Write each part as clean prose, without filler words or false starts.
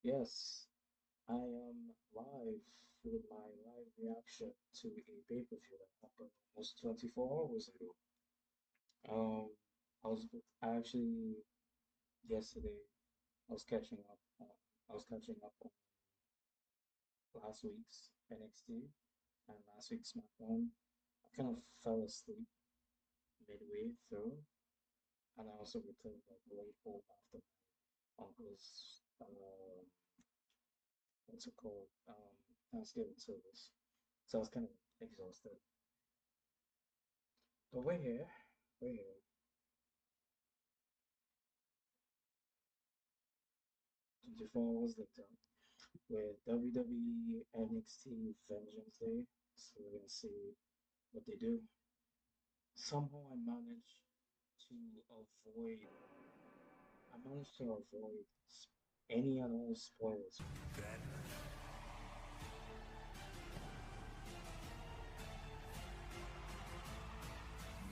Yes, I am live with my live reaction to a pay-per-view that happened almost 24 hours ago. Um, I was I actually yesterday I was catching up. I was catching up on last week's NXT and last week's SmackDown. I kind of fell asleep midway through, and I also returned like late home after my uncle's what's it called? Thanksgiving service. So I was kind of exhausted. But we're here. We're here. 24 hours later with WWE NXT Vengeance Day. So we're gonna see what they do. Somehow to avoid I managed to avoid any and all spoilers. Then,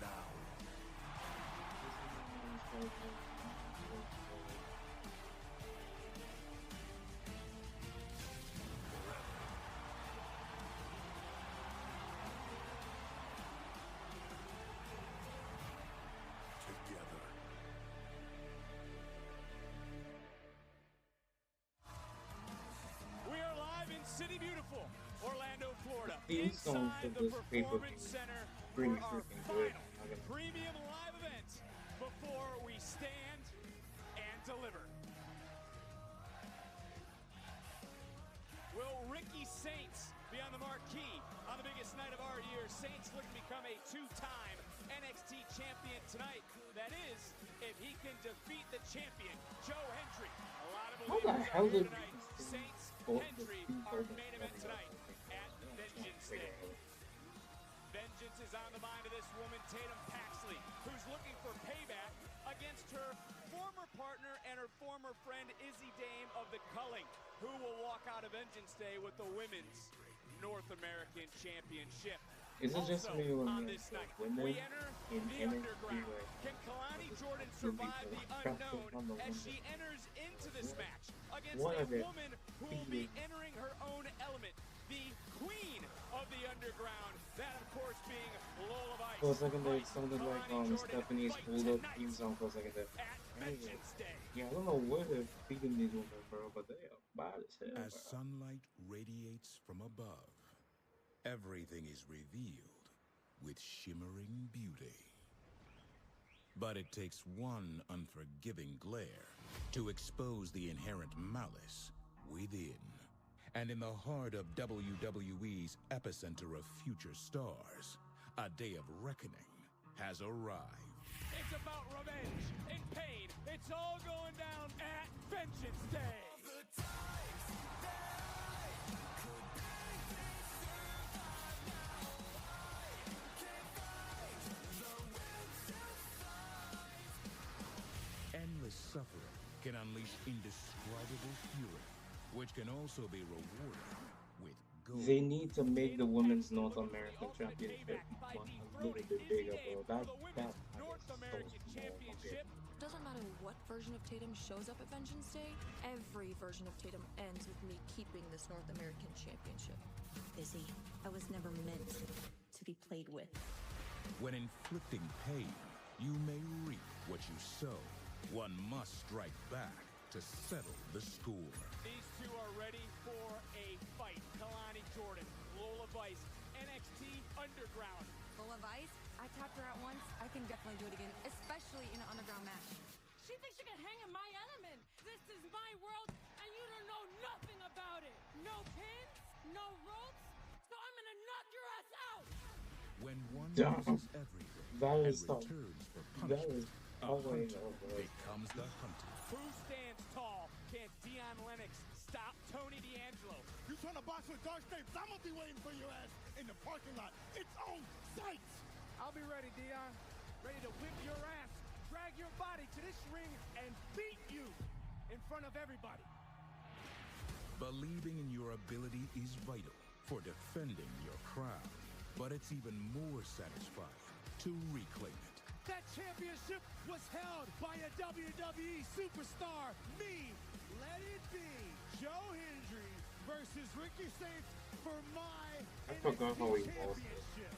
now, together. We are live in City Beautiful, Orlando, Florida, Theme song for inside the this pay-per-view Performance Center pretty for our freaking good. final premium live event before we stand and deliver. Will Ricky Saints be on the marquee on the biggest night of our year? Saints looking to become a two-time NXT champion tonight. That is, if he can defeat the champion, Joe Hendry. A lot of How the believers hell are here did tonight. these Saints, both Hendry, people our that main event coming up tonight with at Vengeance Day. Vengeance is on the mind of this woman, Tatum Paxley, who's looking for payback against her former partner and her former friend, Izzy Dame of the Culling, who will walk out of Vengeance Day with the Women's North American Championship. Is it just Also, me or on like this night, women we enter in the NXT underground. right Can now? Kalani This is Jordan absolutely survive the crafted unknown on the as women. she enters into this match against What a are they woman who will be feeding? entering her own element, the queen of the underground, that of course being Lola Vice. For a second there, it Might sounded like Kalani Jordan Stephanie's fight hold up tonight theme song for a second there. at Anyway, Vengeance Day? yeah, I don't know where they're feeding these women, bro, but they are bad as hell, As bro. sunlight radiates from above, everything is revealed with shimmering beauty. But it takes one unforgiving glare to expose the inherent malice within. And in the heart of WWE's epicenter of future stars, a day of reckoning has arrived. It's about revenge and pain. It's all going down at Vengeance Day. Endless suffering can unleash indescribable fury, which can also be rewarded with gold. They need to make the Tatum Women's Paxley North looking for the American ultimate Championship payback by one a little dethroning bit Izzy bigger, Dame bro. for That the that Women's is North so American small Championship. compared. Doesn't matter what version of Tatum shows up at Vengeance Day, every version of Tatum ends with me keeping this North American Championship. Izzy, I was never meant to be played with. When inflicting pain, you may reap what you sow. One must strike back to settle the score. These two are ready for a fight. Kalani Jordan, Lola Vice, NXT Underground. Lola Vice, I tapped her out once. I can definitely do it again, especially in an underground match. She thinks she can hang in my element. This is my world, and you don't know nothing about it. No pins, no ropes, so I'm gonna knock your ass out. When one Damn. loses everything That and is tough. returns for That punishment, is a oh wait, hunter oh boy. becomes the hunted. Who stands tall? Can Dion Lennox stop Tony D'Angelo? You trying to box with Dark Snakes? I'm gonna be waiting for your ass in the parking lot. It's on sight. I'll be ready, Dion. Ready to whip your ass, drag your body to this ring, and beat you in front of everybody. Believing in your ability is vital for defending your crown, but it's even more satisfying to reclaim it. That championship was held by a WWE superstar. Me, let it be. Joe is Ricky Saints for my I forgot how he NXT was. championship.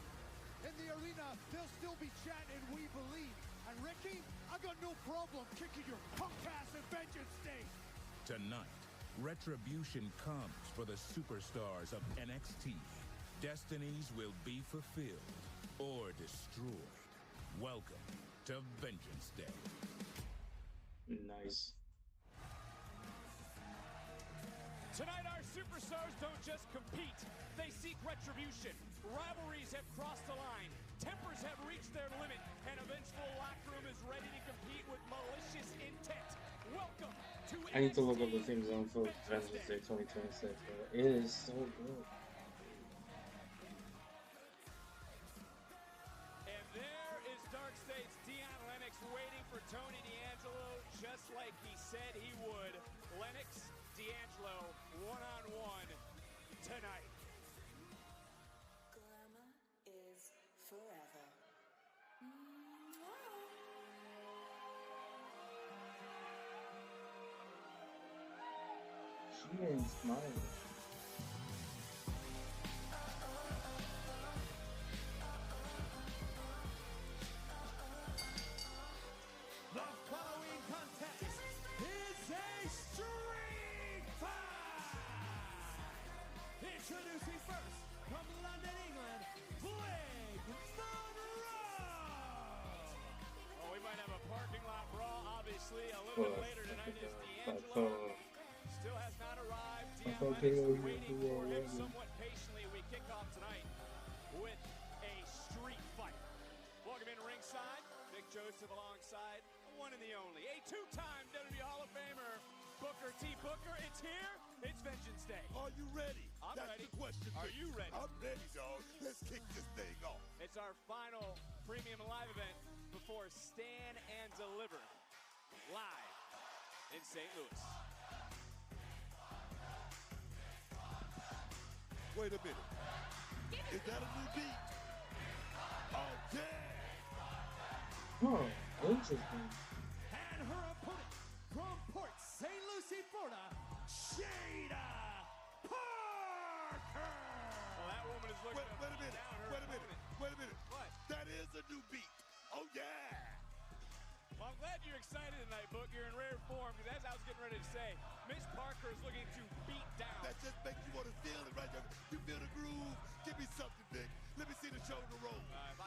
In the arena, they'll still be chanting, "We believe." And Ricky, I got no problem kicking your punk ass at Vengeance Day. Tonight, retribution comes for the superstars of NXT. Destinies will be fulfilled or destroyed. Welcome to Vengeance Day. Nice. Tonight, our superstars don't just compete, they seek retribution. Rivalries have crossed the line, tempers have reached their limit, and a vengeful locker room is ready to compete with malicious intent. Welcome to I need to look up the NXT theme zone for Vengeance Day 2026, bro. It is so good. And there is Dark State's Dion Lennox waiting for Tony D'Angelo, just like he said he would. Lennox, D'Angelo, one-on-one tonight. Glamour is forever. She ain't smiling. The following contest is a street fight! Introducing first, from London, England, Blake Monroe! Oh, we might have a parking lot brawl, obviously. A little bit later tonight is D'Angelo. Still has not arrived. Dion Lennox waiting for him somewhat patiently. We kick off tonight with a street fight. Welcome in ringside. Vic Joseph alongside the one and the only, a two-time WWE Hall of Famer, Booker T. Booker. It's here. It's Vengeance Day. Are you ready? I'm That's ready. the question. Are Vic. you ready? I'm ready, dog. Let's kick this thing off. It's our final premium live event before Stand and Deliver, live in St. Louis. Wait a minute. Is that a new beat? Oh, yeah! Oh, interesting. And her opponent from Port St. Lucie, Florida, Shayna Parker! Well, that woman is looking Wait a minute. down her Wait a minute. opponent. Wait a minute. What? That is a new beat. Oh, yeah! Well, I'm glad you're excited tonight, Book. You're in rare form, because as I was getting ready to say, Miss Parker is looking to beat down. That just makes you want to feel it right there. You feel the groove. Give me something, Vic. Let me see the shoulder roll.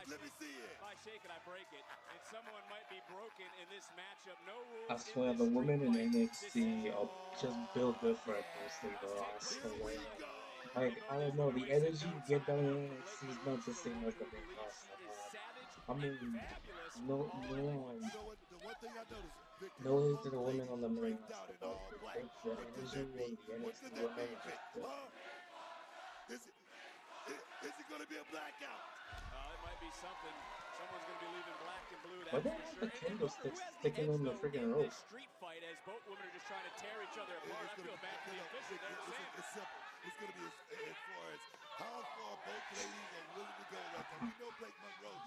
Let me see it. If I shake it, I break it. And someone might be broken in this matchup. No rules. I swear, in the this women in street fight. NXT are just built different, honestly, bro. I swear. Like, I don't know, the energy you get down in NXT is not the same as the main roster, man. I mean, no, You know what? The one thing I noticed, Vic, no hate to the Blake women on the main breaked out roster, in all but black. the What does energy that mean? of the What NXT does that women mean, are Vic? just different. Is it going to be a blackout? It might be something. Someone's going to be leaving black and blue. But That's they for have sure. the And candlesticks who has sticking edge, on the though, freaking in rope. this street fight as both women are just trying to tear each other apart? I feel bad for the official there, Sam. It's simple. It's going to be as far as how far both ladies are willing to go right now. We know Blake Monroe.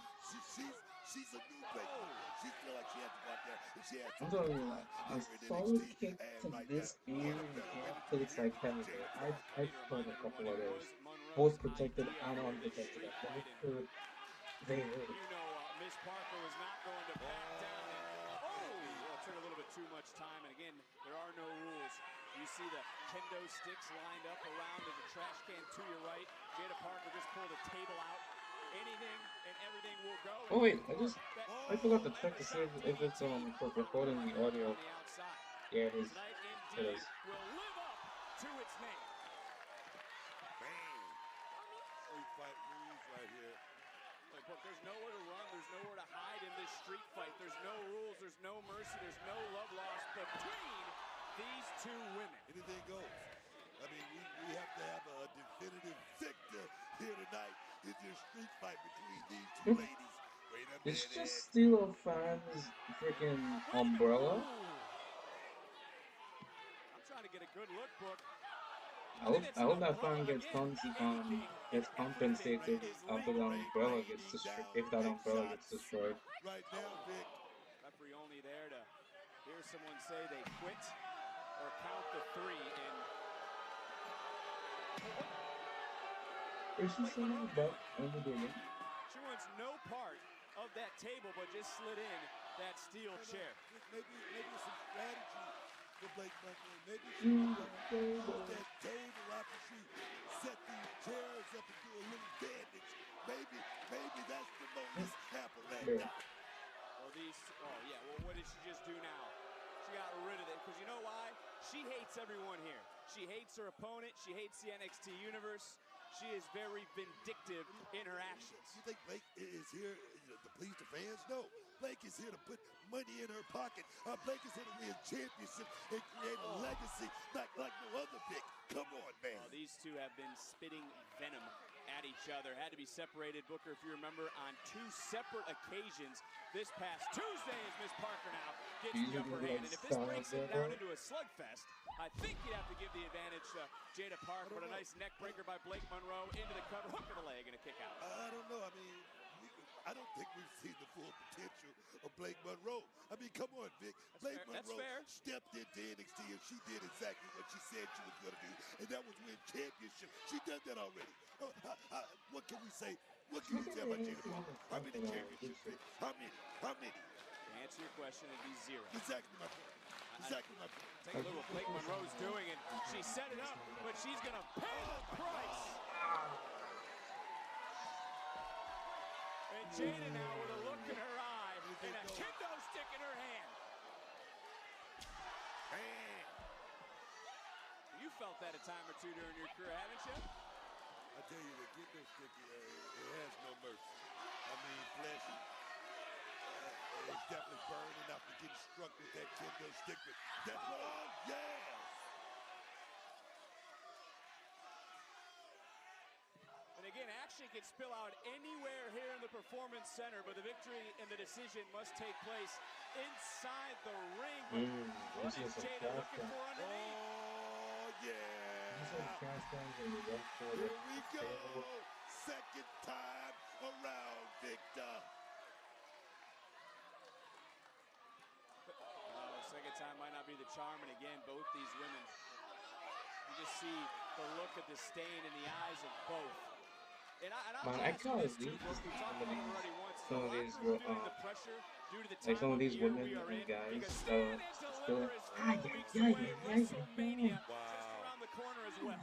She's a new Blake Monroe. She feels like she has to go out there and she has to I'm telling you, a solid kick to this ear gap hits like heavyweight. I've heard a couple of those, both protected and unprotected. And they hurt. You know, Miss Parker was not going to back down. And, well, it took a little bit too much time. And again, there are no rules. You see the kendo sticks lined up around in the trash can to your right. Jada Parker just pulled a table out. Anything and everything will go. Oh wait, I forgot to check to see if it's for recording the audio. Yeah, it is. It is. Will live up to its name. Bang! Street fight rules right here. Look, there's nowhere to run. There's nowhere to hide in this street fight. There's no rules. There's no mercy. There's no love lost between these two women. Anything goes. I mean, we have to have a definitive victor here tonight. It's a street fight between these two ladies. Wait a Did minute. she just steal a fan's freaking umbrella? I'm trying to get a good look, Book. I hope that fan gets compensated after that umbrella gets destroyed. If that umbrella gets destroyed. Right now, Vic. Referee only there to hear someone say they quit or count the three. And Is she Blake sitting Monroe back doing? under the ring? She wants no part of that table, but just slid in that steel chair. Maybe some strategy for Blake Monroe. Maybe she use that table after she set these chairs up and do a little bandage. Maybe that's the bonus apparatus. Well, what did she just do now? She got rid of it, because you know why? She hates everyone here. She hates her opponent. She hates the NXT universe. She is very vindictive in her actions. You think Blake is here to please the fans? No. Blake is here to put money in her pocket. Blake is here to win championships and create a legacy like no other Vic. Come on, man. These two have been spitting venom at each other. Had to be separated, Booker, if you remember, on 2 separate occasions this past Tuesday as Miss Parker now gets the upper hand. And if this breaks it down into a slugfest, I think you'd have to give the advantage to Jada Parker, but a nice neck breaker by Blake Monroe into the cover, hook to the leg, and a kick out. I don't know. I mean, I don't think we've seen the full potential of Blake Monroe. I mean, come on, Vic. Blake Monroe stepped into NXT and she did exactly what she said she was going to do, and that was win championship. She done that already. What can we say? What can you say about Jada Parker? How many championships, Vic? How many? To answer your question, it'd be 0. Exactly my point. Exactly my point. Take a look what Blake Monroe's doing, and she set it up, but she's going to pay the price. And Jada now with a look in her eye and a kendo stick in her hand. Man. You felt that a time or two during your career, haven't you? I tell you, the kendo stick, it has no mercy. I mean, flesh, it's definitely burning after getting struck with that kendo stick. But that's what, yes! And again, action can spill out anywhere here in the Performance Center, but the victory and the decision must take place inside the ring. What is Jada looking for underneath? Oh, yeah! Here we go! Second time around, Victor. Second time might not be the charm, and again, both these women, you just see the look of disdain in the eyes of both. And I can't believe some of these women and guys still around the corner as well.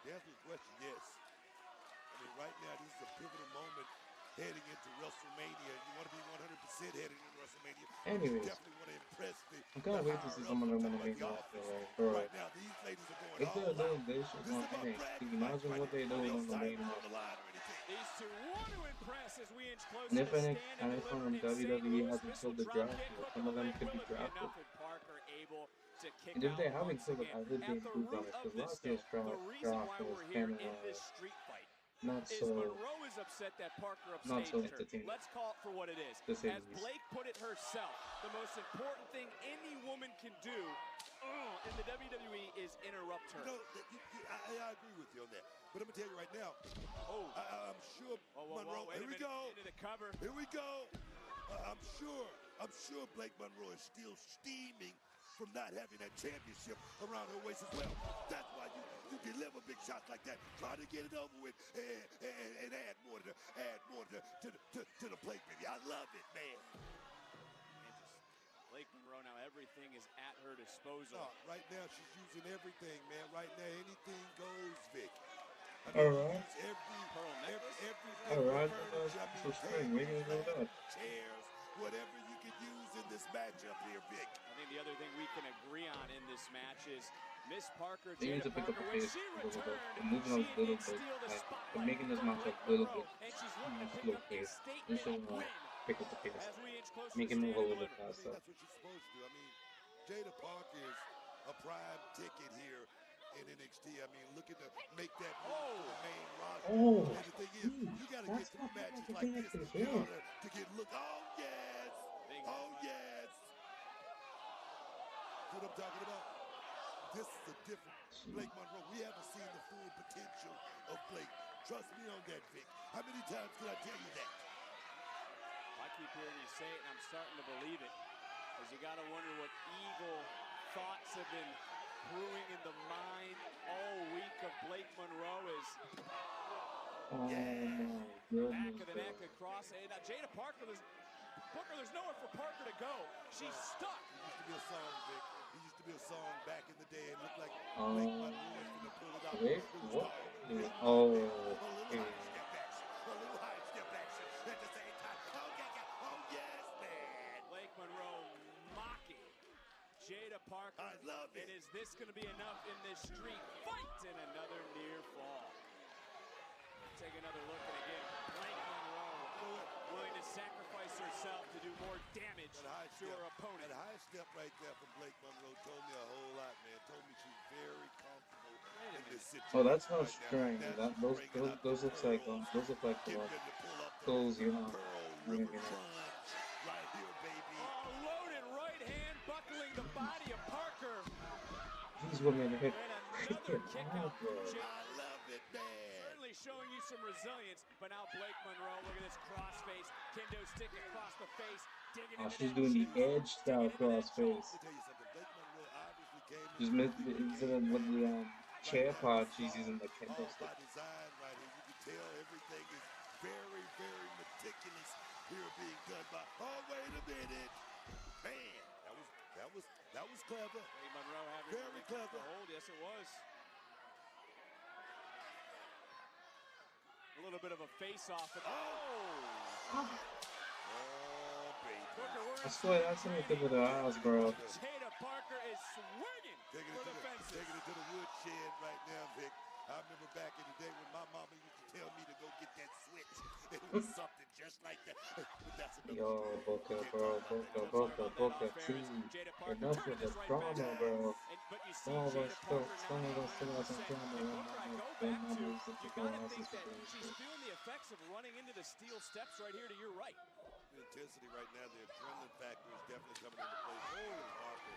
To answer the question, yes. I mean, right now, this is a pivotal moment heading into WrestleMania. You want to be 100% heading into WrestleMania. Anyways, you definitely want to impress I'm kind of waiting to see some of them in the main roster. Right now, these ladies are going if they're doing this on NXT, imagine what they do on the main roster. These two want to impress as we inch closer And if to stand and if deliver in WWE St. has until the draft, some of them could be drafted. And if they haven't killed it, I would be improved on it, because last year's draft was kind of not so entertaining. Let's call it for what it is. As Blake put it herself, the most important thing any woman can do in the WWE is interrupt her. No, I agree with you on that. But I'm going to tell you right now, I'm sure Monroe, here we go. Into the cover. Here we go. I'm sure Blake Monroe is still steaming from not having that championship around her waist as well. That's why you deliver big shots like that, try to get it over with and add more to the plate, baby. I love it, man. Blake Monroe now, everything is at her disposal. Right now she's using everything, man. Right now anything goes, Vic. Alright. Chairs, whatever you can use in this matchup here, Vic. I think the other thing we can agree on in this match is Miss Parker, they need to pick up the pace a little bit. They're moving a little bit. They're making this matchup a little bit slow pace. They should pick up the pace. Make it move a little bit faster. That's what you're supposed to do. I mean, Jada Parker is a prime ticket here in NXT. I mean, looking to make that move to the main roster. And the thing is, you got to get through matches like this in order to get looked. Oh, yes. Oh, yes. That's what I'm talking about. This is a different Blake Monroe. We haven't seen the full potential of Blake. Trust me on that, Vic. How many times can I tell you that? I keep hearing you say it, and I'm starting to believe it. Because you got to wonder what evil thoughts have been brewing in the mind all week of Blake Monroe is Oh my goodness. back of the neck across. And Jada Parker, there's nowhere for Parker to go. She's stuck. It used to be a song, Vic. It used to be a song back in the day. It looked like Blake Monroe was going to pull it out. Blake? It was What? called Oh, a little high step action. A little high step action at the same time. Oh, yeah. Oh, yes, man. Blake Monroe mocking Jada Parker. I love it. And is this going to be enough in this street fight? And another near fall. Take another look, and again, Blake Monroe willing to sacrifice herself to do more damage to her opponent. That high step right there from Blake Monroe told me a whole lot, man. Told me she's very comfortable in this situation. oh, that's no right string. now. Those look like those, you know. Pearl River Crunch right here, baby. Loaded right hand buckling the body of Parker. These women hit And another kick out from Jada. I love it, man. Certainly showing you some resilience, but now Blake Monroe, look at this crossface, kendo stick across the face, digging into she's that doing the cheek. edge style crossface. Let me tell you something. Blake Monroe obviously came Just instead of with the chair pod, she's using the kendo all stick. by design right here. You can tell everything is very, very meticulous here being done by. Oh, wait a minute, man! That was clever. Blake Monroe having Very clever. hold. Yes, it was. A little bit of a face-off. Oh, baby. I swear that's something with her eyes, bro. Jada Parker is swinging for the fences. Taking it to the woodshed right now, Vic. I remember back in the day when my mama used to tell me to go get that switch. It was something just like that. But that's Yo, Booker, bro, Booker, T. Enough with the drama, bro. Some of us still have some drama. You gotta think that she's feeling the effects of running into the steel steps right here to your right. The intensity right now, the adrenaline factor is definitely coming into play. Holy Harper.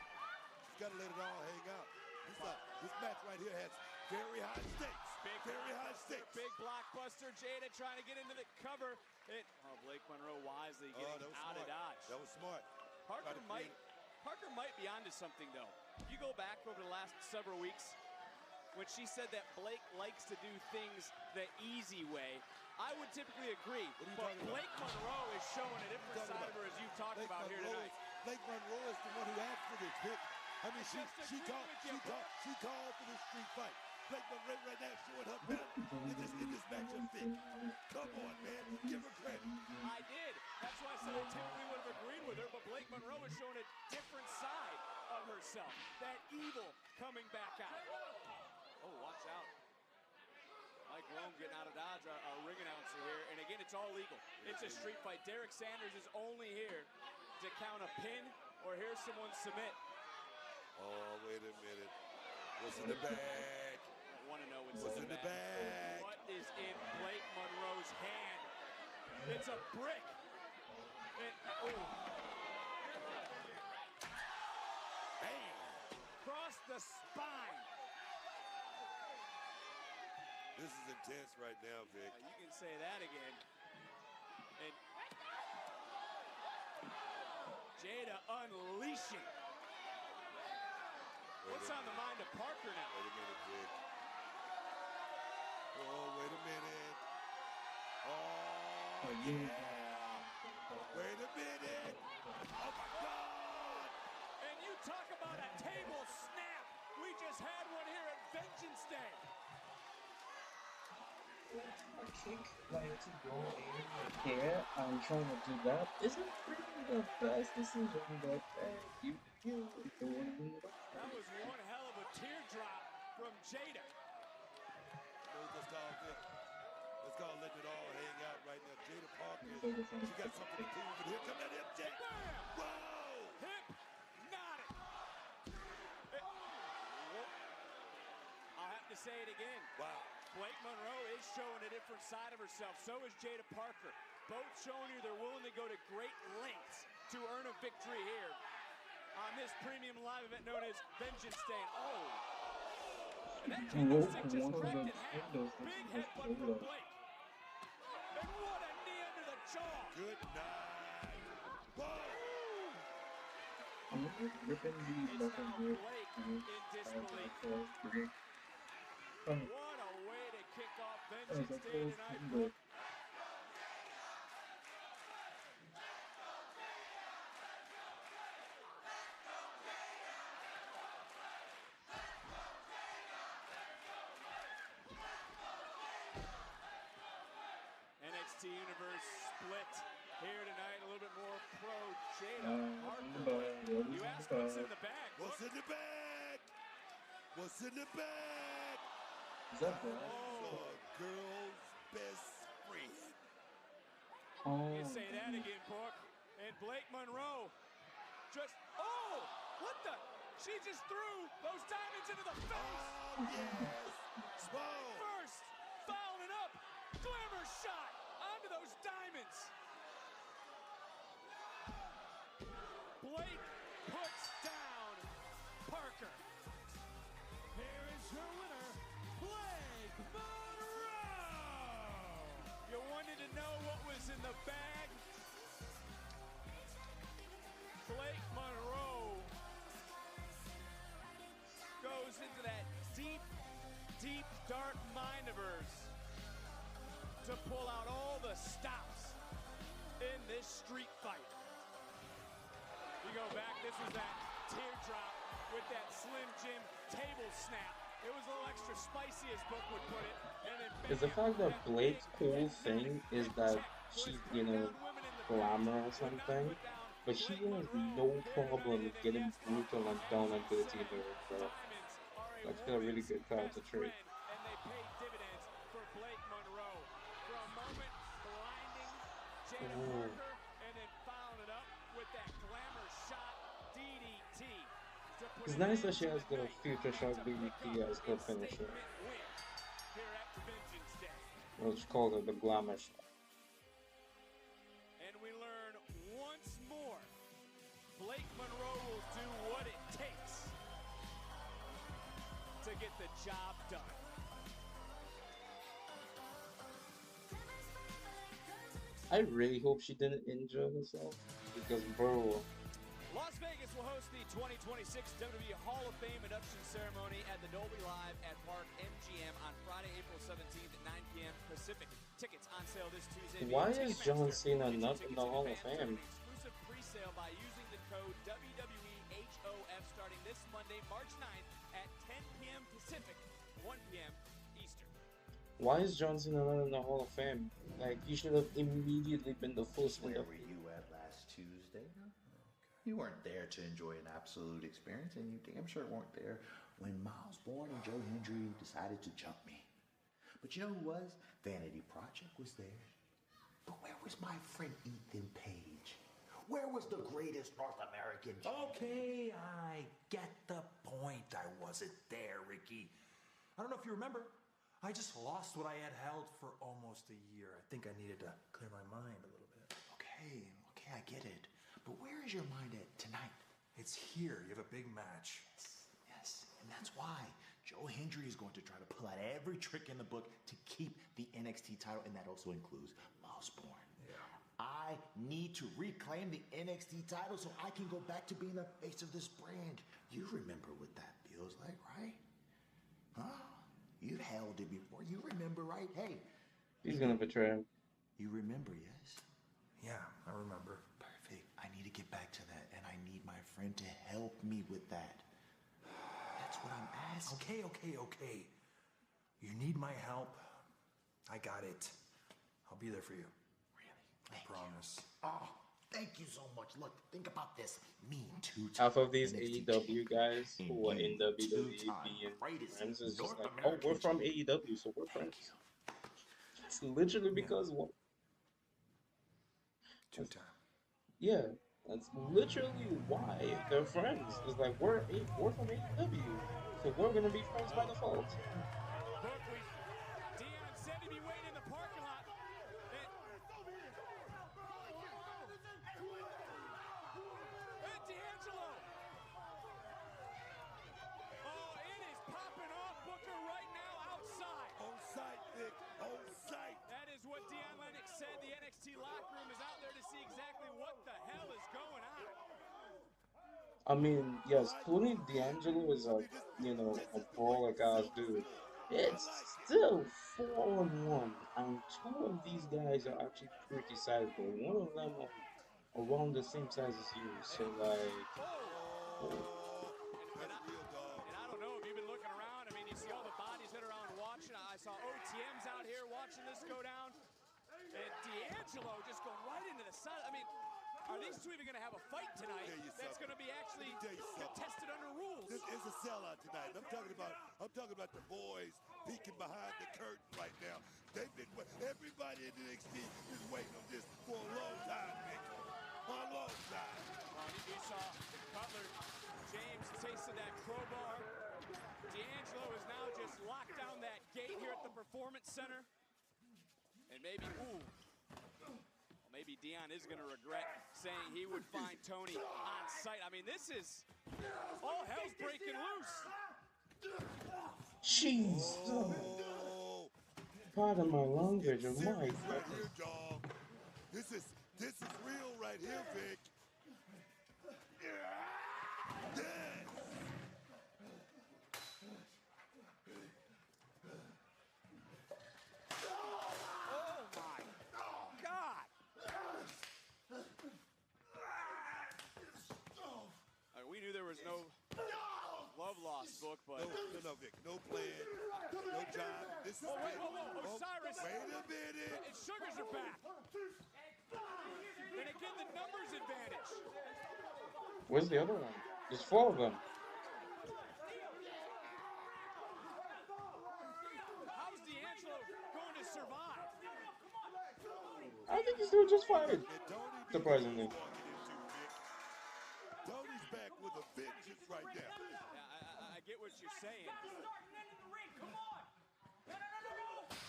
She's got to let it all hang out. This match right here has very high stakes. Very high stakes. Big blockbuster. Jada trying to get into the cover. Blake Monroe wisely getting out of dodge. That was smart. Parker might be onto something, though. If you go back over the last several weeks, when she said that Blake likes to do things the easy way, I would typically agree. But Blake Monroe is showing a different side of her, as you've talked about here tonight. Blake Monroe is the one who asked for this pick. I mean, she called for this street fight. Blake Monroe right now showing her battle in this matchup thing. Come on, man. Give her credit. I did. That's why I said I typically would have agreed with her, but Blake Monroe is showing a different side of herself. That evil coming back out. Oh, watch out. Mike Rome getting out of dodge, our ring announcer here. And again, it's all legal. It's a street fight. Derek Sanders is only here to count a pin or hear someone submit. Oh, wait a minute. What's in the bag? I want to know what's in the bag. What is in Blake Monroe's hand? It's a brick. Bam! Across the spine. This is intense right now, Vic. You can say that again. And Jada unleashing. What's on the mind of Parker now? Wait a minute, Vic. Oh, wait a minute. Oh, yeah. Wait a minute. Oh, my God. And you talk about a table snap. We just had one here at Vengeance Day. I think like to go in here and trying to do that isn't really the best decision, but you that was one hell of a teardrop from Jada. Let's call letting it all hang out right now. Jada Parker, she got something to prove, but here come that MJ. Whoa! Hypnotic. I'll have to say it again. Wow. Blake Monroe is showing a different side of herself. So is Jada Parker. Both showing you they're willing to go to great lengths to earn a victory here on this premium live event known as Vengeance Day. And that kendo stick just cracked in half. Big headbutt from Blake. And what a knee under the jaw. Good night. Whoa! I'm ripping the Blake in disbelief. What a way to kick off Vengeance Day tonight, Combo. Brooke. NXT Universe split here tonight. A little bit more pro Jada Harper. You asked what's in the bag. What's in the bag? What's in the bag? Is that bad? Oh, girl's best friend. Oh. You say that again, Brooke. And Blake Monroe just, oh, what the? She just threw those diamonds into the face. Oh, yes. Whoa. First, fouling up, glamour shot onto those diamonds. Blake puts down Parker. Here is her winner, Blake Monroe. You wanted to know what was in the bag? Blake Monroe goes into that deep, deep, dark mind of hers to pull out all the stops in this street fight. You go back, this was that teardrop with that Slim Jim table snap. It was a little extra spicy, as Book would put it. And then Is the fact that Blake's cool thing is that she's, you know, glamour or something, but she has no problem getting brutal and down and dirty in the ring, bro. That's got a really good character trait. And they paid dividends for Blake Monroe. For a moment, blinding Jada Parker, and then following it up with that glamour shot DDT. It's nice that she has the future shock DDT as her finisher. Which calls it the glamour shot. And we learn once more, Blake Monroe will do what it takes to get the job done. I really hope she didn't injure herself, because bro, Las Vegas will host the 2026 WWE Hall of Fame induction ceremony at the Dolby Live at Park MGM on Friday, April 17th at 9 p.m. Pacific. Tickets on sale this Tuesday. Why is John Cena not in the Hall of Fame? Exclusive pre-sale by using the code WWEHOF starting this Monday, March 9th at 10 p.m. Pacific, 1 p.m. Eastern. Why is John Cena not in the Hall of Fame? Like, he should have immediately been the first one. Where were you at last Tuesday? You weren't there to enjoy an absolute experience, and you damn sure weren't there when Miles Bourne and Joe Hendry decided to jump me. But you know who was? Vanity Project was there. But where was my friend Ethan Page? Where was the greatest North American champion? Okay, I get the point. I wasn't there, Ricky. I don't know if you remember. I just lost what I had held for almost a year. I think I needed to clear my mind a little bit. Okay, I get it. But where is your mind at tonight? It's here. You have a big match. Yes, and that's why Joe Hendry is going to try to pull out every trick in the book to keep the NXT title, and that also includes Miles Bourne. Yeah. I need to reclaim the NXT title so I can go back to being the face of this brand. You remember what that feels like, right? Huh? You've held it before. You remember, right? Hey. He's gonna betray him. You remember, yes? Yeah, I remember. Perfect. I need to get back to that, and I need my friend to help me with that. That's what I'm asking. Okay. You need my help. I got it. I'll be there for you. Really? I promise. Oh, thank you so much. Look, think about this. Me, two times. Half of these AEW guys who are in WWE being friends is just like, oh, we're from AEW, so we're friends. It's literally because what? Two-time. Yeah, that's literally why they're friends. It's like we're from AEW, so we're gonna be friends by default. Dion said he'd be waiting in the parking lot. And D'Angelo. Oh, it is popping off, Booker, right now outside. On site, Vic. On site. That is what Dion Lennox said. The NXT locker room is out there to see exactly what the hell is going on. I mean, yes, Tony D'Angelo is a, you know, a brawler ass dude. It's still 4-on-1, and two of these guys are actually pretty sizable. One of them around the same size as you, so like, oh, That's real, dog. And I don't know if you've been looking around. I mean, you see all the bodies that are around watching. I saw OTMs out here watching this go down. And D'Angelo just go right into the sun. I mean, are these two even going to have a fight tonight that's going to be actually contested under rules? This is a sellout tonight. I'm talking about the boys peeking behind the curtain right now. They've been everybody in NXT is waiting on this for a long time, Nick. A long time. You saw Cutler, James tasted that crowbar. D'Angelo is now just locked down that gate here at the Performance Center. And maybe, maybe Dion is going to regret saying he would find Tony on site. I mean, this is, all hell's breaking loose. jeez. Pardon my language, oh my Right God. here, dog. This is real right here, Vic. Yeah. We knew there was no love lost book, but no, Vic, no plan, no job. This is whoa, Cyrus! Wait a minute! And Sugars are back. And again, the numbers advantage. Where's the other one? There's four of them. How's D'Angelo going to survive? I think he's doing just fine. Surprisingly. Tony's back with a vengeance right now. Yeah, I get what you're saying.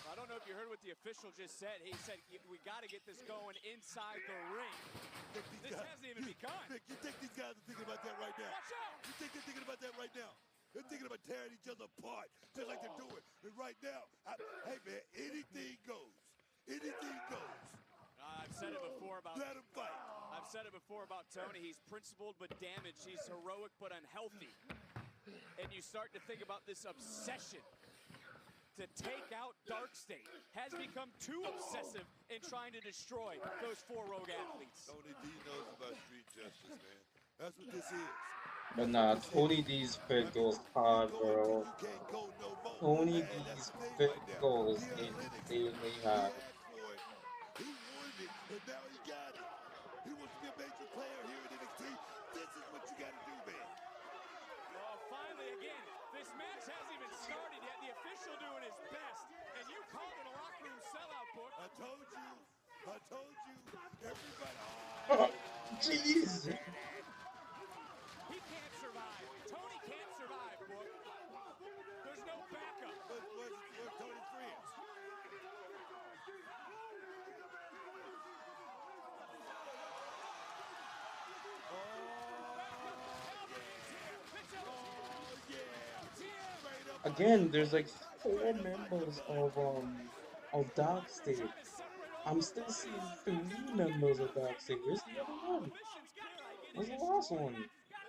I don't know if you heard what the official just said. He said, we got to get this going inside the ring. This hasn't even begun. Nick, you think these guys are thinking about that right now? Watch out! You think they're thinking about that right now? They're thinking about tearing each other apart, just like they're doing. And right now, hey, man, anything goes. Anything goes. I've said it before about... Let him fight. I've said it before about Tony. He's principled but damaged. He's heroic but unhealthy. And you start to think about this obsession to take out Dark State has become too obsessive in trying to destroy those four rogue athletes. Tony D knows about street justice, man. That's what this is. But nah, Tony D's fit goes hard, bro. Tony D's fit goes insanely hard. He wanted it, and now he got it. He wants to be a major player here in NXT. This is what you got to do, man. Well, finally, again, this match hasn't even started yet. The official doing his best, and you called it a locker room sellout book. I told you. Everybody. Oh, jeez. He can't survive. Tony can't survive, book. There's no backup. Where's Tony's friends? Again, there's like four members of Dark State. I'm still seeing 3 members of Dark State. Where's the other one? Where's the last one?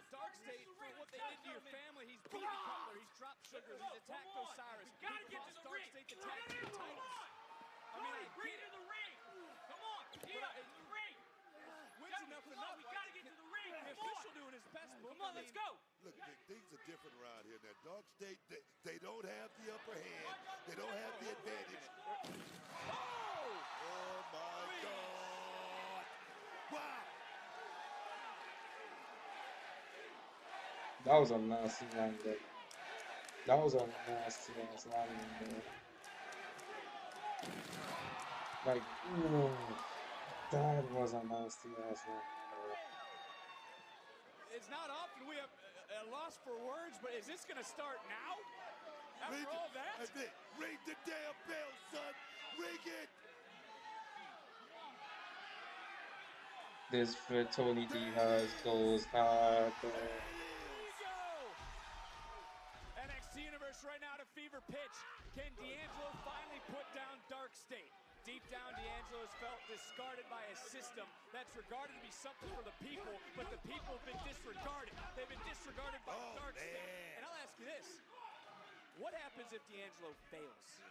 Dark State, for what they did to your family, he's beaten Cutler, he's dropped Sugars, he's attacked Osiris. Gotta get to the ring. State the tag team titles. I mean, bring it to the ring. Come on, yeah, the ring. When's enough? We gotta get to the ring. The official doing his best. Come on, let's go. Look, things are different around here. Now, Dark State, they don't have the upper hand. They don't have the advantage. Oh my God! Wow! That was a nasty line there. That was a nasty ass line there. Like, ooh, that was a nasty ass line there. It's not often we have a loss for words, but is this going to start now? After all that? Ring the damn bell, son! Ring it! This for Tony Diaz goes hard. NXT Universe right now to fever pitch. Can D'Angelo finally put down Dark State? deep down, D'Angelo's felt discarded by a system that's regarded to be something for the people, but the people have been disregarded. They've been disregarded by Dark State. And I'll ask you this. What happens if D'Angelo fails?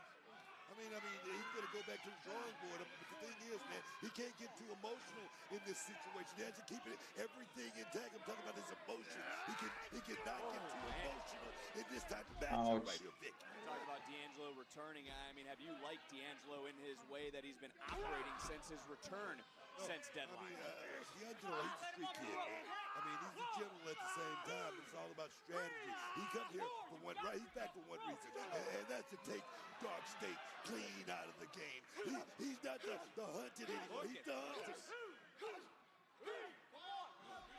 I mean, he's going to go back to the drawing board. But the thing is, man, he can't get too emotional in this situation. He has to keep everything intact. I'm talking about his emotions. He cannot get too emotional in this type of matchup right here, Vic. Talk about D'Angelo returning. I mean, have you liked D'Angelo in his way that he's been operating since his return since deadline? D'Angelo, he's a street kid, man. I mean, he's a general at the same time. It's all about strategy. He comes here for one, right? He's back for one reason, and that's to take Dark State clean out of the game. He's not the hunted anymore. He's the hunted.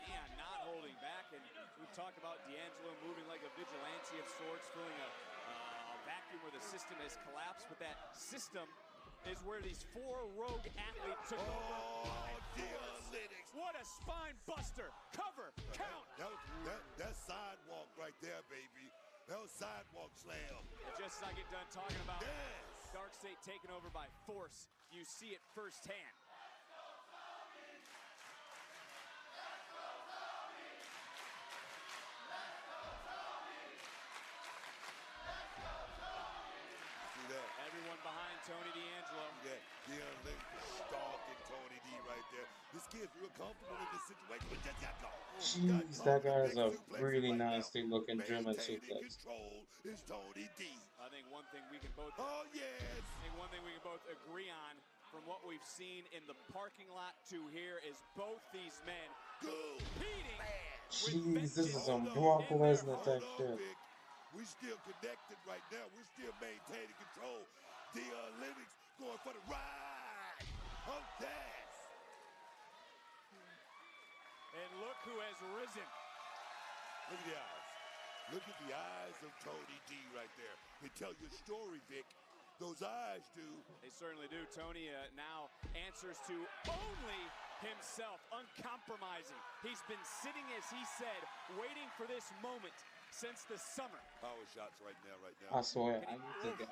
Yeah, not holding back, and we've talked about D'Angelo moving like a vigilante of sorts, filling a vacuum where the system has collapsed, but that system is where these four rogue athletes took over. Analytics. What a spine buster. Cover, count. That sidewalk right there, baby. That was sidewalk slam. And just as I get done talking about Dark State taken over by force, you see it firsthand. Everyone behind Tony D'Angelo. Yeah, Deion Lynch stalking Tony D right there. This kid's real comfortable in this situation, but just got caught. Jeez, that guy's a really nasty looking German suplex. Control is Tony D. I think one thing we can both agree on from what we've seen in the parking lot to here is both these men competing. Jeez, this is some Brock Lesnar type shit. We're still connected right now. We're still maintaining control. Deion Lennox going for the ride. Oh, yes. And look who has risen. Look at the eyes. Look at the eyes of Tony D right there. They tell your story, Vic. Those eyes do. They certainly do. Tony now answers to only himself, uncompromising. He's been sitting, as he said, waiting for this moment since the summer. Power shots right now. I swear, I need to get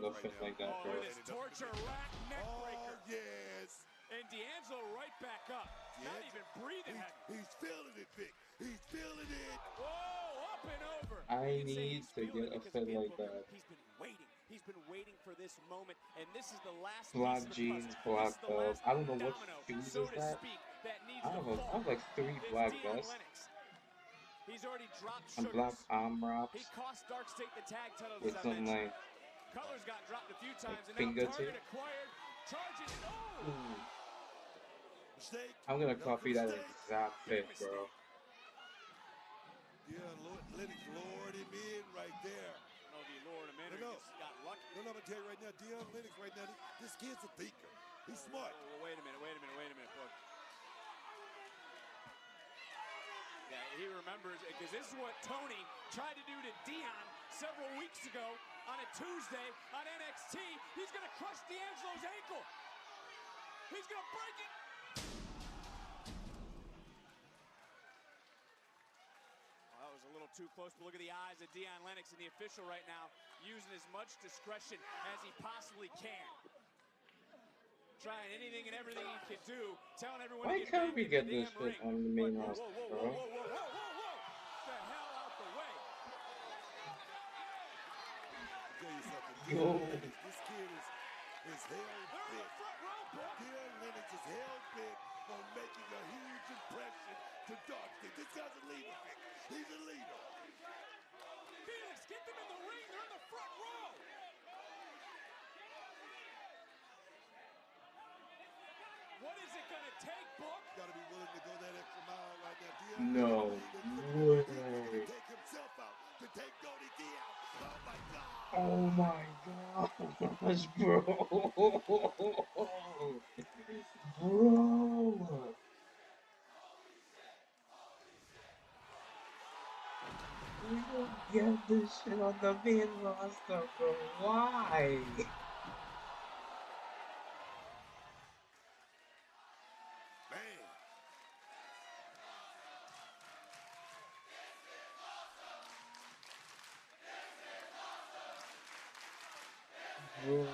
a fit like that, bro. This torture rack neck breaker. Oh, yes. And D'Angelo right back up. Not even breathing heavy. He's feeling it, Vic. He's feeling it. Whoa, up and over. I need to get a fit like that. He's been waiting. He's been waiting for this moment, and this is the last black jeans, black belt. I don't know what shoes is that. I have like 3 black vests. He's already dropped and black arm wraps. He cost Dark State the tag titles. With some like colors got dropped a few times, like and now fingertip. Target acquired. Charges. Oh! Mistake. I'm gonna copy that exact fit, bro. Yeah, Lennox lured him in right there. No, he lured him in. No. Just got lucky. No, I'm gonna tell you right now, Deion Lennox right now, this kid's a thinker. He's smart. Oh, wait a minute, boy. Yeah, he remembers, because this is what Tony tried to do to Dion several weeks ago on a Tuesday on NXT. He's going to crush D'Angelo's ankle. He's going to break it. Well, that was a little too close, but look at the eyes of Deion Lennox and the official right now, using as much discretion as he possibly can. Trying anything and everything he can do, telling everyone. Why can't we get this shit on the main roster, bro? Whoa. The hell out the way. I'll tell you something. Yo. This kid is hell bent. Deion Lennox is hell bent on making a huge impression to Dark State. This guy's a leader, Vic. He's a leader. Felix, get them in the ring. They're in the front row. What is it going to take, Book? Got to be willing to go that extra mile right now. Deion No way. to take himself out, to take Tony D out. Oh my gosh, bro. Bro. We don't get this shit on the main roster, bro. Why? Bro.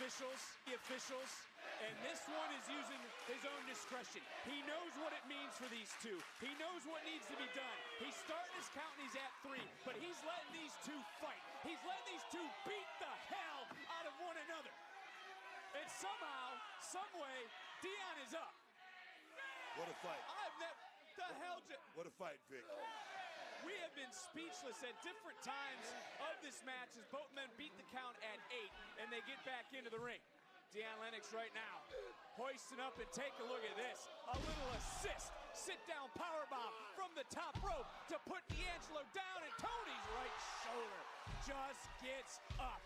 officials, and this one is using his own discretion. He knows what it means for these two. He knows what needs to be done. He's starting his count and he's at 3, but he's letting these two fight. He's letting these two beat the hell out of one another. And somehow, someway, Dion is up. What a fight. What a fight, Vic. We have been speechless at different times of this match as both men beat the count at 8 and they get back into the ring. Dion Lennox right now hoisting up, and take a look at this. A little assist, sit down powerbomb from the top rope to put D'Angelo down, and Tony's right shoulder just gets up.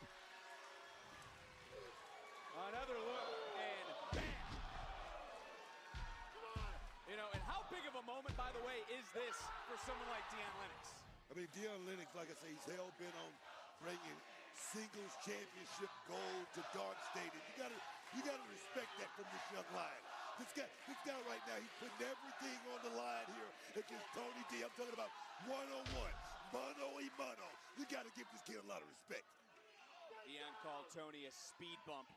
Another look, and bam! You know, and how big of a moment, by the way, is this for someone like Dion Lennox? I mean, Dion Lennox, like I say, he's hell-bent on bringing singles championship gold to Dark Stadium. You gotta respect that from this young lion. This guy right now, he's putting everything on the line here against Tony D. I'm talking about one-on-one, mano-a-mano. You gotta give this kid a lot of respect. Dion called Tony a speed bump.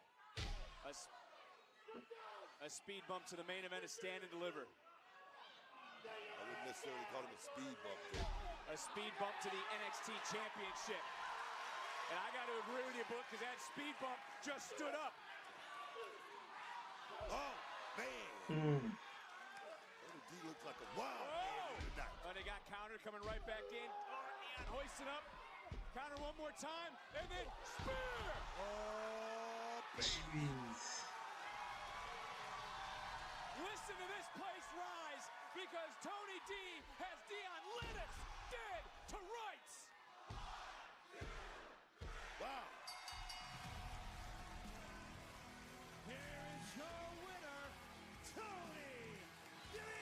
A speed bump to the main event of Stand and Deliver. I wouldn't necessarily call him a speed bump, though. A speed bump to the NXT Championship. And I got to agree with you, Book, because that speed bump just stood up. Oh, man. D looks like a wild man tonight. Oh, they got counter coming right back in. Oh, Dion hoisting up. Counter one more time, and then spear! Oh, baby. Listen to this place rise, because Tony D has Dion Lennox dead to rights. Wow. Here is your winner, Tony D'Angelo.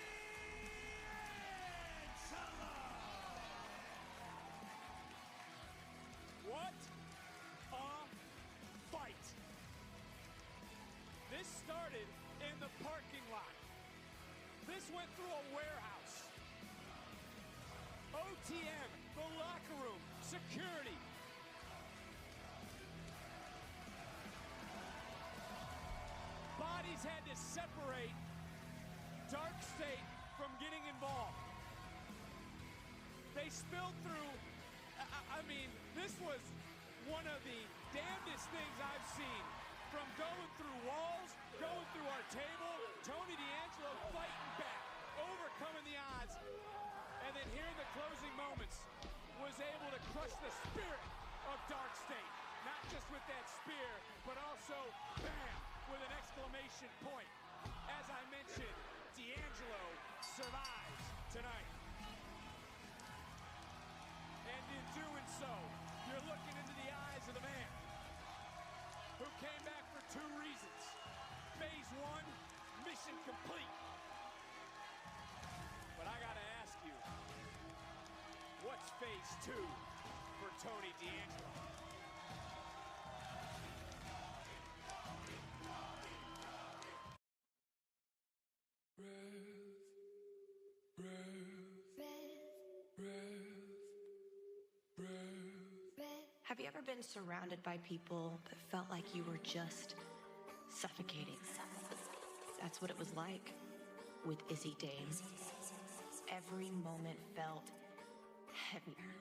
What a fight. This started in the parking lot. This went through a warehouse. OTM, the locker room, security. Bodies had to separate Dark State from getting involved. They spilled through, I mean, this was one of the damnedest things I've seen. From going through walls, going through our table, Tony D'Angelo fighting back, overcoming the odds, and then here in the closing moments was able to crush the spirit of Dark State. Not just with that spear, but also, bam, with an exclamation point. As I mentioned, D'Angelo survives tonight. And in doing so, you're looking into the eyes of the man who came back for 2 reasons. Phase 1, mission complete. But I gotta ask you, what's phase 2 for Tony D'Angelo? Have you ever been surrounded by people but felt like you were just suffocating? That's what it was like with Izzy Dame. Every moment felt heavier.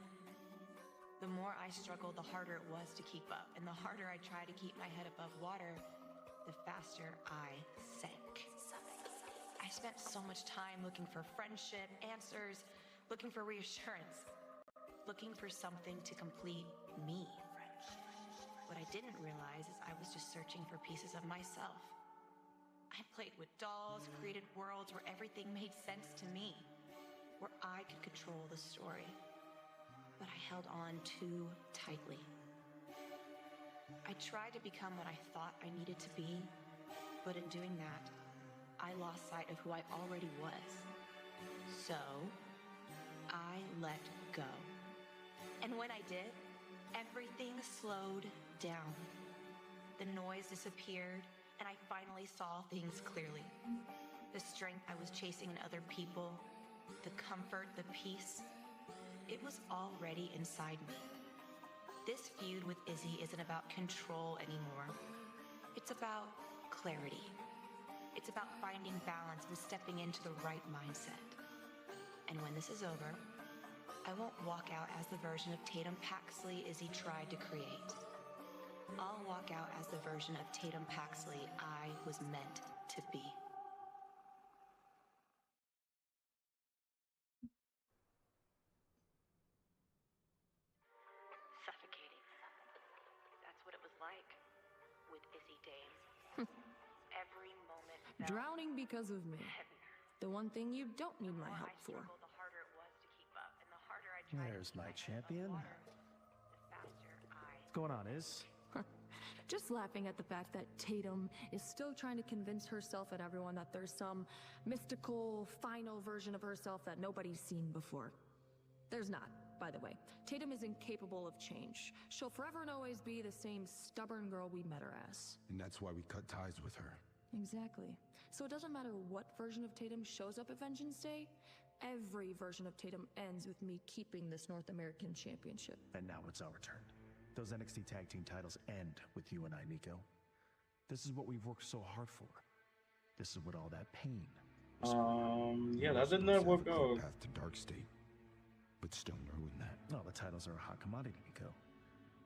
The more I struggled, the harder it was to keep up. And the harder I tried to keep my head above water, the faster I sank. I spent so much time looking for friendship, answers, looking for reassurance, looking for something to complete me. What I didn't realize is I was just searching for pieces of myself. I played with dolls, created worlds where everything made sense to me, where I could control the story. But I held on too tightly. I tried to become what I thought I needed to be, but in doing that, I lost sight of who I already was. So, I let go. And when I did, everything slowed down. The noise disappeared, and I finally saw things clearly. The strength I was chasing in other people, the comfort, the peace, it was already inside me. This feud with Izzy isn't about control anymore. It's about clarity. It's about finding balance and stepping into the right mindset. And when this is over, I won't walk out as the version of Tatum Paxley Izzy tried to create. I'll walk out as the version of Tatum Paxley I was meant to be. Suffocating. That's what it was like with Izzy Dame. Every moment felt Drowning because of me. heavier. The one thing you don't need my help for. The harder it was to keep up, and the harder I tried There's to keep my my head champion. above water, the faster What's going on, Iz? Just laughing at the fact that Tatum is still trying to convince herself and everyone that there's some mystical, final version of herself that nobody's seen before. There's not, by the way. Tatum is incapable of change. She'll forever and always be the same stubborn girl we met her as. And that's why we cut ties with her. Exactly. So it doesn't matter what version of Tatum shows up at Vengeance Day, every version of Tatum ends with me keeping this North American Championship. And now it's our turn. Those NXT Tag Team titles end with you and I, Nico. This is what we've worked so hard for. This is what all that pain was for. Yeah, that did not work out. Path to Dark State, but still ruin that. No, the titles are a hot commodity, Nico.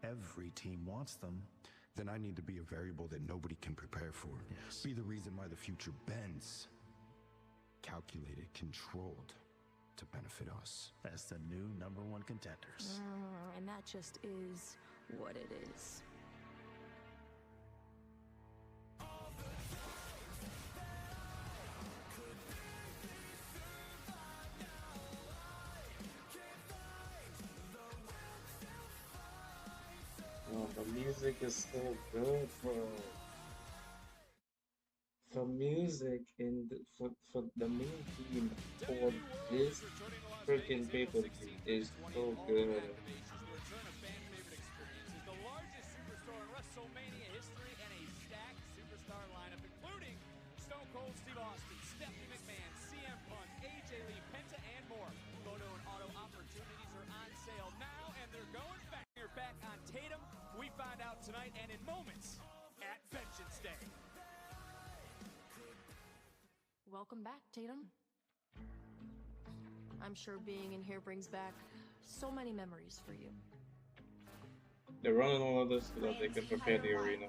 Every team wants them. Then I need to be a variable that nobody can prepare for. Yes. Be the reason why the future bends. Calculated, controlled, to benefit us. As the new #1 contenders. And that just is what it is. Oh, the music is so good, bro. The music in for the main theme for this freaking pay-per-view is so good. The largest superstar in WrestleMania history and a stacked superstar lineup, including Stone Cold Steve Austin, Stephanie McMahon, CM Punk, AJ Lee, Penta, and more. Photo and auto opportunities are on sale now, and they're going back. You're back on Tatum. We find out tonight and in moments at Vengeance Day. Welcome back, Tatum. I'm sure being in here brings back so many memories for you. They're running all of this so that they can prepare the arena.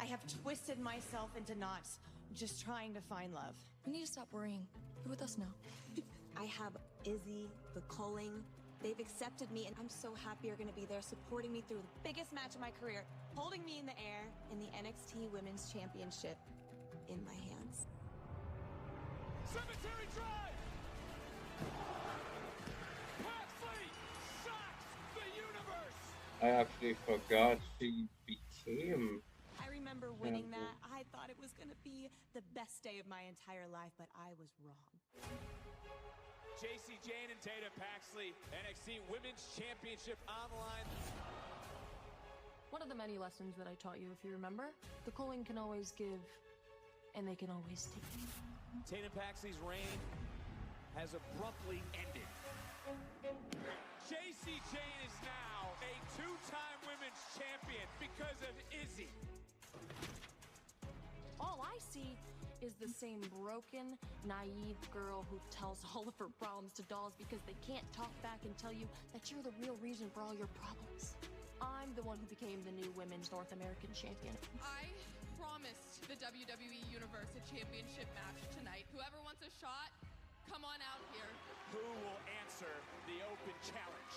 I have twisted myself into knots just trying to find love. You need to stop worrying. You're with us now. I have Izzy, the Culling. They've accepted me, and I'm so happy you're going to be there supporting me through the biggest match of my career, holding me in the air, and the NXT Women's Championship in my hands. Cemetery Drive! Paxley shocks the universe! I actually forgot she became. I remember winning that. I thought it was going to be the best day of my entire life, but I was wrong. JC Jane and Tatum Paxley, NXT Women's Championship on the line. One of the many lessons that I taught you, if you remember, the Culling can always give, and they can always take. Tatum Paxley's reign has abruptly ended. JC Jane is now a two-time women's champion because of Izzy. All I see is the same broken, naive girl who tells all of her problems to dolls because they can't talk back and tell you that you're the real reason for all your problems. I'm the one who became the new Women's North American Champion. I promised the WWE Universe a championship match tonight. Whoever wants a shot, come on out here. Who will answer the open challenge?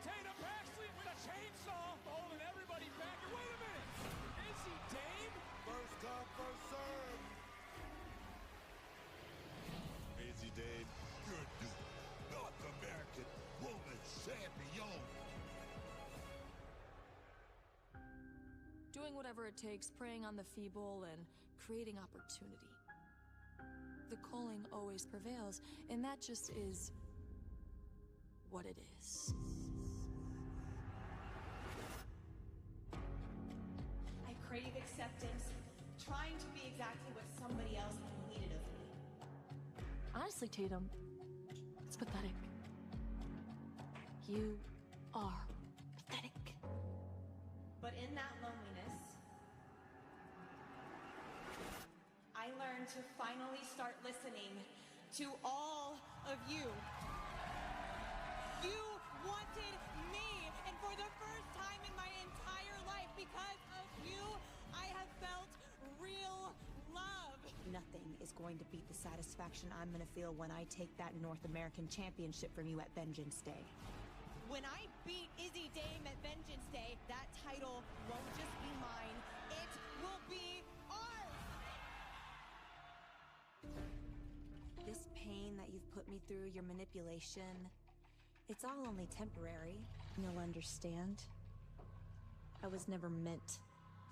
Tatum Paxley with a chainsaw, holding everybody back. And wait a minute, Izzy Dame? First come, first serve. Izzy Dame, your new North American Women's Champion. Doing whatever it takes, preying on the feeble, and creating opportunity. The Culling always prevails, and that just is what it is. I crave acceptance, trying to be exactly what somebody else needed of me. Honestly, Tatum, it's pathetic. You are pathetic. But in that loneliness, learned to finally start listening to all of you. You wanted me, and for the first time in my entire life, because of you, I have felt real love. Nothing is going to beat the satisfaction I'm going to feel when I take that North American Championship from you at Vengeance Day. When I beat Izzy Dame at Vengeance Day, that title won't just be mine, it will be ours! This pain that you've put me through, your manipulation, it's all only temporary. You'll understand. I was never meant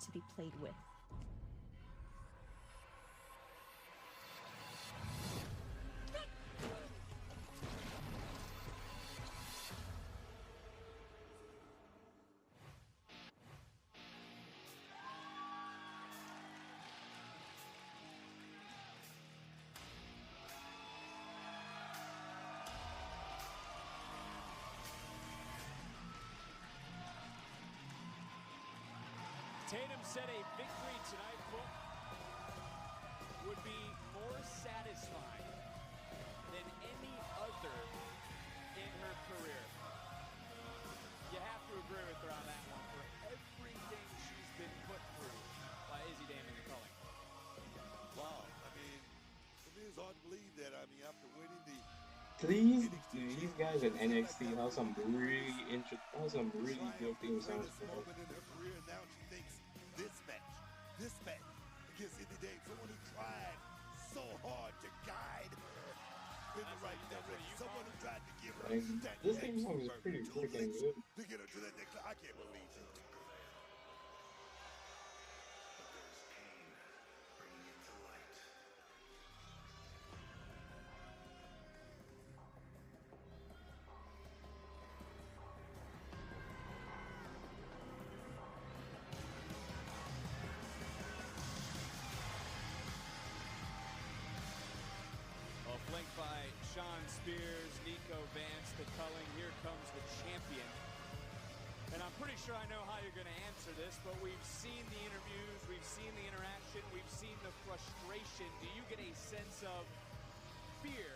to be played with. Tatum said a victory tonight would be more satisfying than any other in her career. You have to agree with her on that one for everything she's been put through by Izzy Dame in the culling. Wow, I mean, it is hard to believe that. I mean, after winning the These guys in NXT have some really good theme songs, bro. in her career, now she thinks this match against Izzy Dame, someone who tried so hard to guide her in the right direction, someone who tried to give her that This theme song is pretty freaking good. to get her to that next level. I can't believe it. Flanked by Sean Spears, Nico Vance, the culling. Here comes the champion. And I'm pretty sure I know how you're going to answer this, but we've seen the interviews, we've seen the interaction, we've seen the frustration. Do you get a sense of fear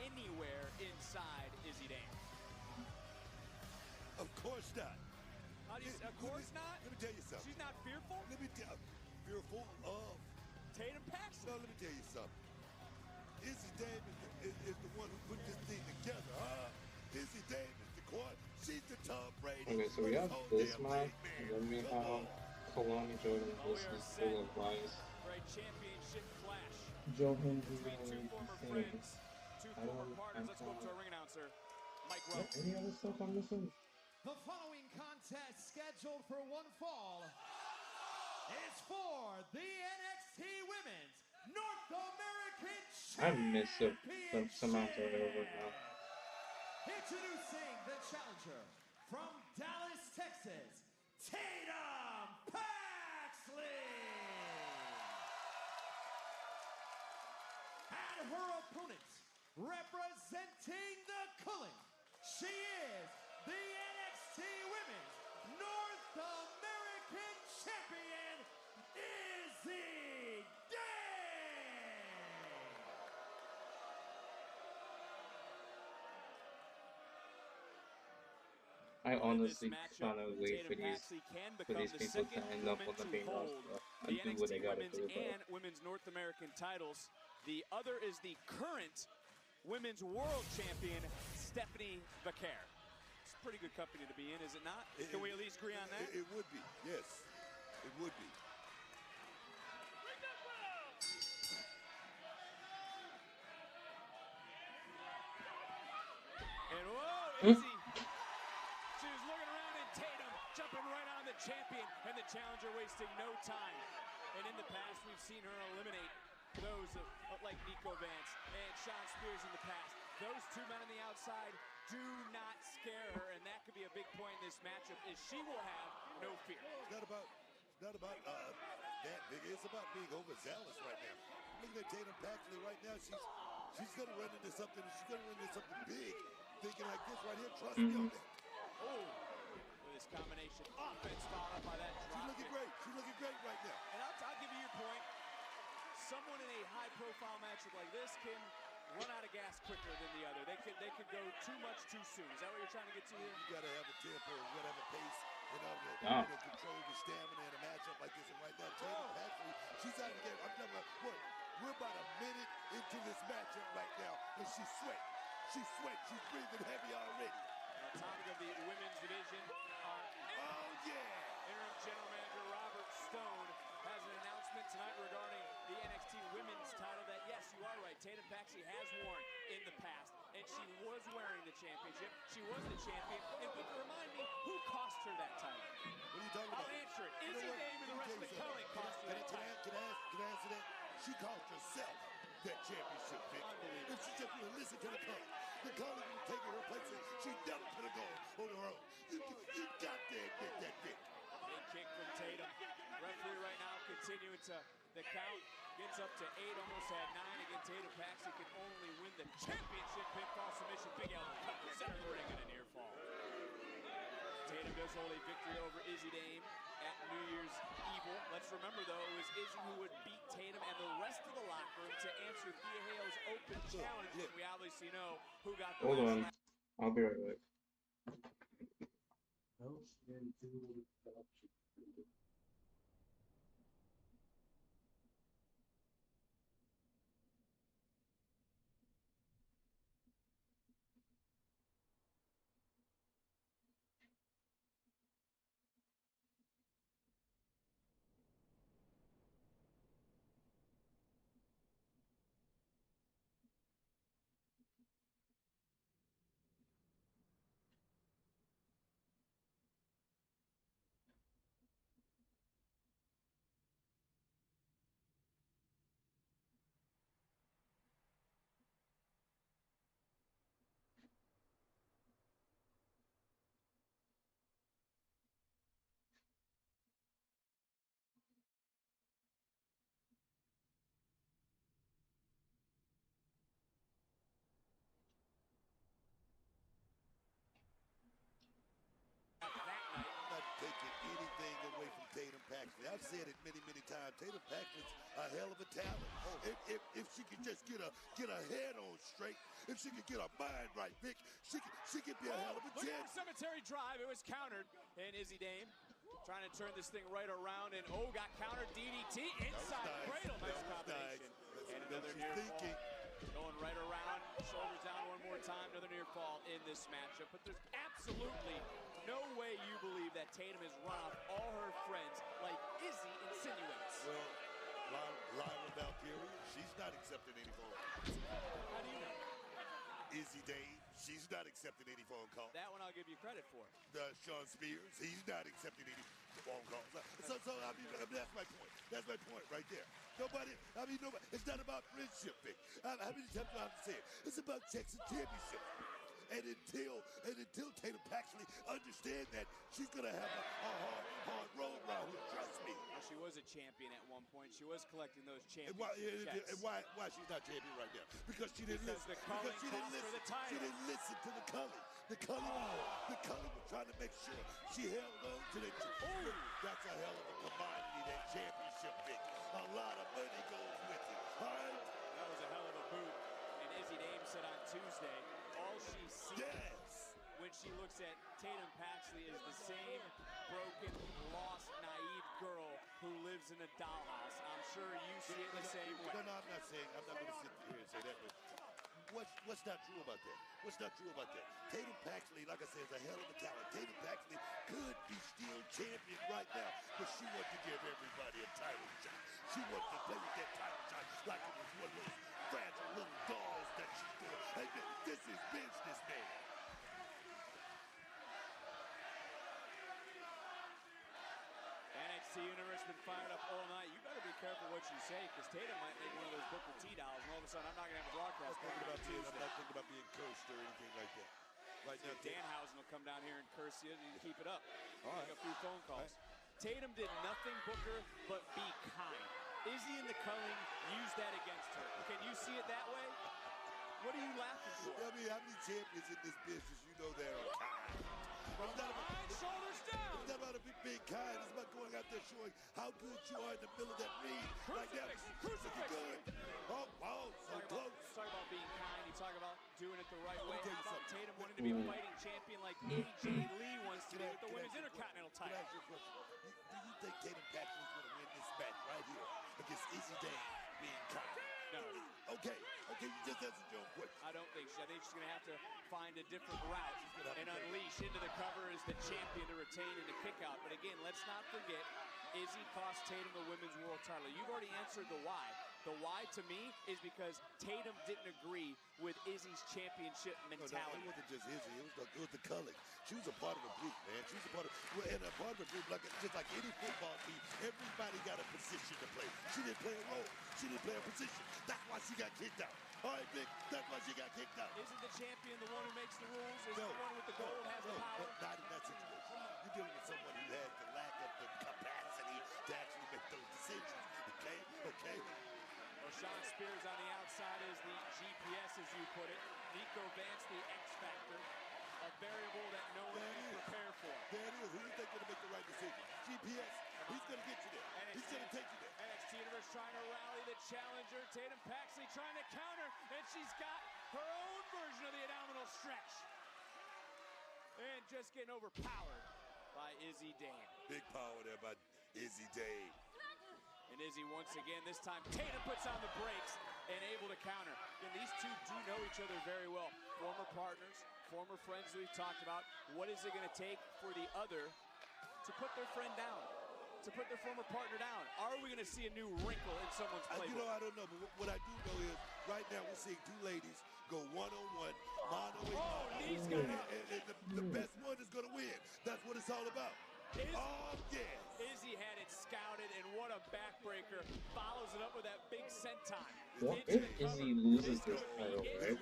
anywhere inside Izzy Dame? Of course not. How do you, of course not? Let me tell you something. She's not fearful? Let me tell fearful of Tatum Paxton. No, let me tell you something. Izzy Dame is the one who put this thing together, huh? Izzy Dame is the court. She's the Tom Brady. Okay, so we have this match, and then we have Kalani Jordan versus Full of Lies. For a championship clash. Joe Hendry Between two former friends, two former partners. Let's go to our ring announcer, Mike Rowe. Any other stuff I'm missing? The following contest, scheduled for one fall, is for the NXT Women's North American I miss Samantha over now. Introducing the challenger from Dallas, Texas, Tatum Paxley. And her opponent, representing the culling, she is the NXT Women's North American Champion, Izzy Dame. I honestly cannot wait for these people to end up on the main roster and do what they gotta do. And women's North American titles. The other is the current women's world champion, Stephanie Vaquer. It's a pretty good company to be in, is it not? Can we at least agree on that? It would be, yes. It would be. And whoa, Izzy. She was looking around and Tatum jumping right on the champion, and the challenger wasting no time. And in the past, we've seen her eliminate those like Nico Vance and Sean Spears in the past. Those two men on the outside do not scare her, and that could be a big point in this matchup, is she will have no fear. It's not about that big. It's about being overzealous right now. Looking at Tatum Paxley right now, she's going to run into something. She's going to run into something big. Thinking like this right here. Trust me on that. Oh, with this combination offense followed up by that drop. She's looking great. She's looking great right now. And I'll give you your point. someone in a high-profile matchup like this can run out of gas quicker than the other. They could go too much too soon. Is that what you're trying to get to here? You got to have a tempo, you got to have a pace, you know, to control the stamina in a matchup like this. And right now, Tatum Paxley, she's out of the game. I'm telling you what, we're about a minute into this matchup right now, and she's sweating. She's sweating. She's breathing heavy already. On topic of the women's division, interim general manager Robert Stone has an announcement tonight regarding the NXT women's title that, yes, you are right, Tatum Paxley has worn in the past, and she was wearing the championship. She was the champion. And Booker, remind me, who cost her that title? What are you talking about? I'll answer it. Izzy Dame and the rest of the Culling cost her that title. Can I answer that? She cost herself that championship, Vic. If she just would listen to the Culling would take her place, and she never could have gone on her own. You got to admit that, Vic. Big kick from Tatum. Referee right now continuing to the count. Gets up to 8, almost had 9. Again, Tatum Paxley can only win the championship pinfall submission. Big elbow cut to center of the ring and a near fall. Tatum does hold a victory over Izzy Dame at New Year's Evil. Let's remember, though, it was Izzy who would beat Tatum and the rest of the locker room to answer Thea Hale's open challenge. And we obviously know who got the Hold win. on. I'll be right back. Tatum Paxley. I've said it many, many times. Tatum Paxley's a hell of a talent. If she could just get her head on straight, if she could get her mind right, Vic, she could be a hell of a champion. Cemetery drive. It was countered, and Izzy Dame trying to turn this thing right around, and got countered. DDT inside cradle. Nice combination. And another near fall. Going right around, shoulders down one more time. Another near fall in this matchup. But there's absolutely no way you believe that Tatum has run off all her friends like Izzy insinuates. Well, Lyra Valkyria, she's not accepting any phone calls. How do you know? Izzy Dame, she's not accepting any phone calls. That one I'll give you credit for. Sean Spears, he's not accepting any phone calls. So I mean, that's my point. That's my point right there. Nobody, it's not about friendship, Vic. How many times do I have to say it? It's about checks and championships. And until Tatum Paxley understand that, she's gonna have a hard road around here. Trust me. Well, she was a champion at one point. She was collecting those championship checks. And why she's not champion right now? Because she didn't listen. She didn't listen to the Culling. The Culling was trying to make sure she held on to the. That's a hell of a commodity, that championship, Vic. A lot of money goes with it. All right. That was a hell of a boot. And Izzy Dame said on Tuesday, all she sees when she looks at Tatum Paxley is the same broken, lost, naive girl who lives in a dollhouse. I'm sure you see it the same way. No, I'm not going to sit here and say that, but what's not true about that? What's not true about that? Tatum Paxley, like I said, is a hell of a talent. Tatum Paxley could be still champion right now, but she wants to give everybody a title shot. She wants to play with that title shot like it was one of those fragile little dolls that she's doing. Hey, this is business, man. NXT Universe been fired up all night. You better be careful what you say, because Tatum might make one of those Booker T dolls, and all of a sudden I'm not going to have a broadcast. I'm not thinking about being cursed or anything like that. Right now, Danhausen will come down here and curse you. You keep it up. All right. Make a few phone calls. Tatum did nothing, Booker, but be kind. Izzy and the Culling used that against her. Can you see it that way? What are you laughing for? I mean, how many champions in this business you know that are kind? From behind, shoulders down. It's not about being kind. It's about going out there showing how good you are in the middle of that ring. Like that. Crucifix. Good. Oh, wow. So close. Talk about being kind. You talk about doing it the right way. How about Tatum wanting to be a fighting champion like AJ Lee wants to be with the women's intercontinental title? Can I ask you a question? Do you think Tatum Paxton is going to win this match right here against Izzy Dane being kind? No. Okay, you just answered your own question. I don't think so. I think she's going to have to find a different route and unleash into the cover as the champion to retain in the kick out. But again, let's not forget, Izzy cost Tatum the women's world title. You've already answered the why. The why to me is because Tatum didn't agree with Izzy's championship mentality. No, it wasn't just Izzy. It was the color. She was a part of a group, man. She was a part of, and a part of a group, just like any football team, everybody got a position to play. She didn't play a role. She didn't play a position. That's why she got kicked out. All right, Vic, that's why she got kicked out. Isn't the champion the one who makes the rules? Is the one with the gold has the power? Not in that situation. You're dealing with someone who has the lack of the capacity to actually make those decisions. Okay? Well, Sean Spears on the outside is the GPS, as you put it. Nico Vance, the X factor. A variable that no one can prepare for. There it is. Who do you think going to make the right decision? GPS. He's going to get you there. He's going to take you there. NXT Universe trying to rally the challenger. Tatum Paxley trying to counter, and she's got her own version of the abdominal stretch. And just getting overpowered by Izzy Dane. Big power there by Izzy Dane. And Izzy once again, this time Tatum puts on the brakes and able to counter. And these two do know each other very well. Former partners, former friends we've talked about. What is it going to take for the other to put their friend down, to put their former partner down? Are we going to see a new wrinkle in someone's playbook? I don't know, but what I do know is right now we're seeing two ladies go one-on-one, mano a mano. Knees got it. And the best one is going to win. That's what it's all about. Izzy had it scouted, and what a backbreaker. Follows it up with that big senton. What if Izzy loses this title, right?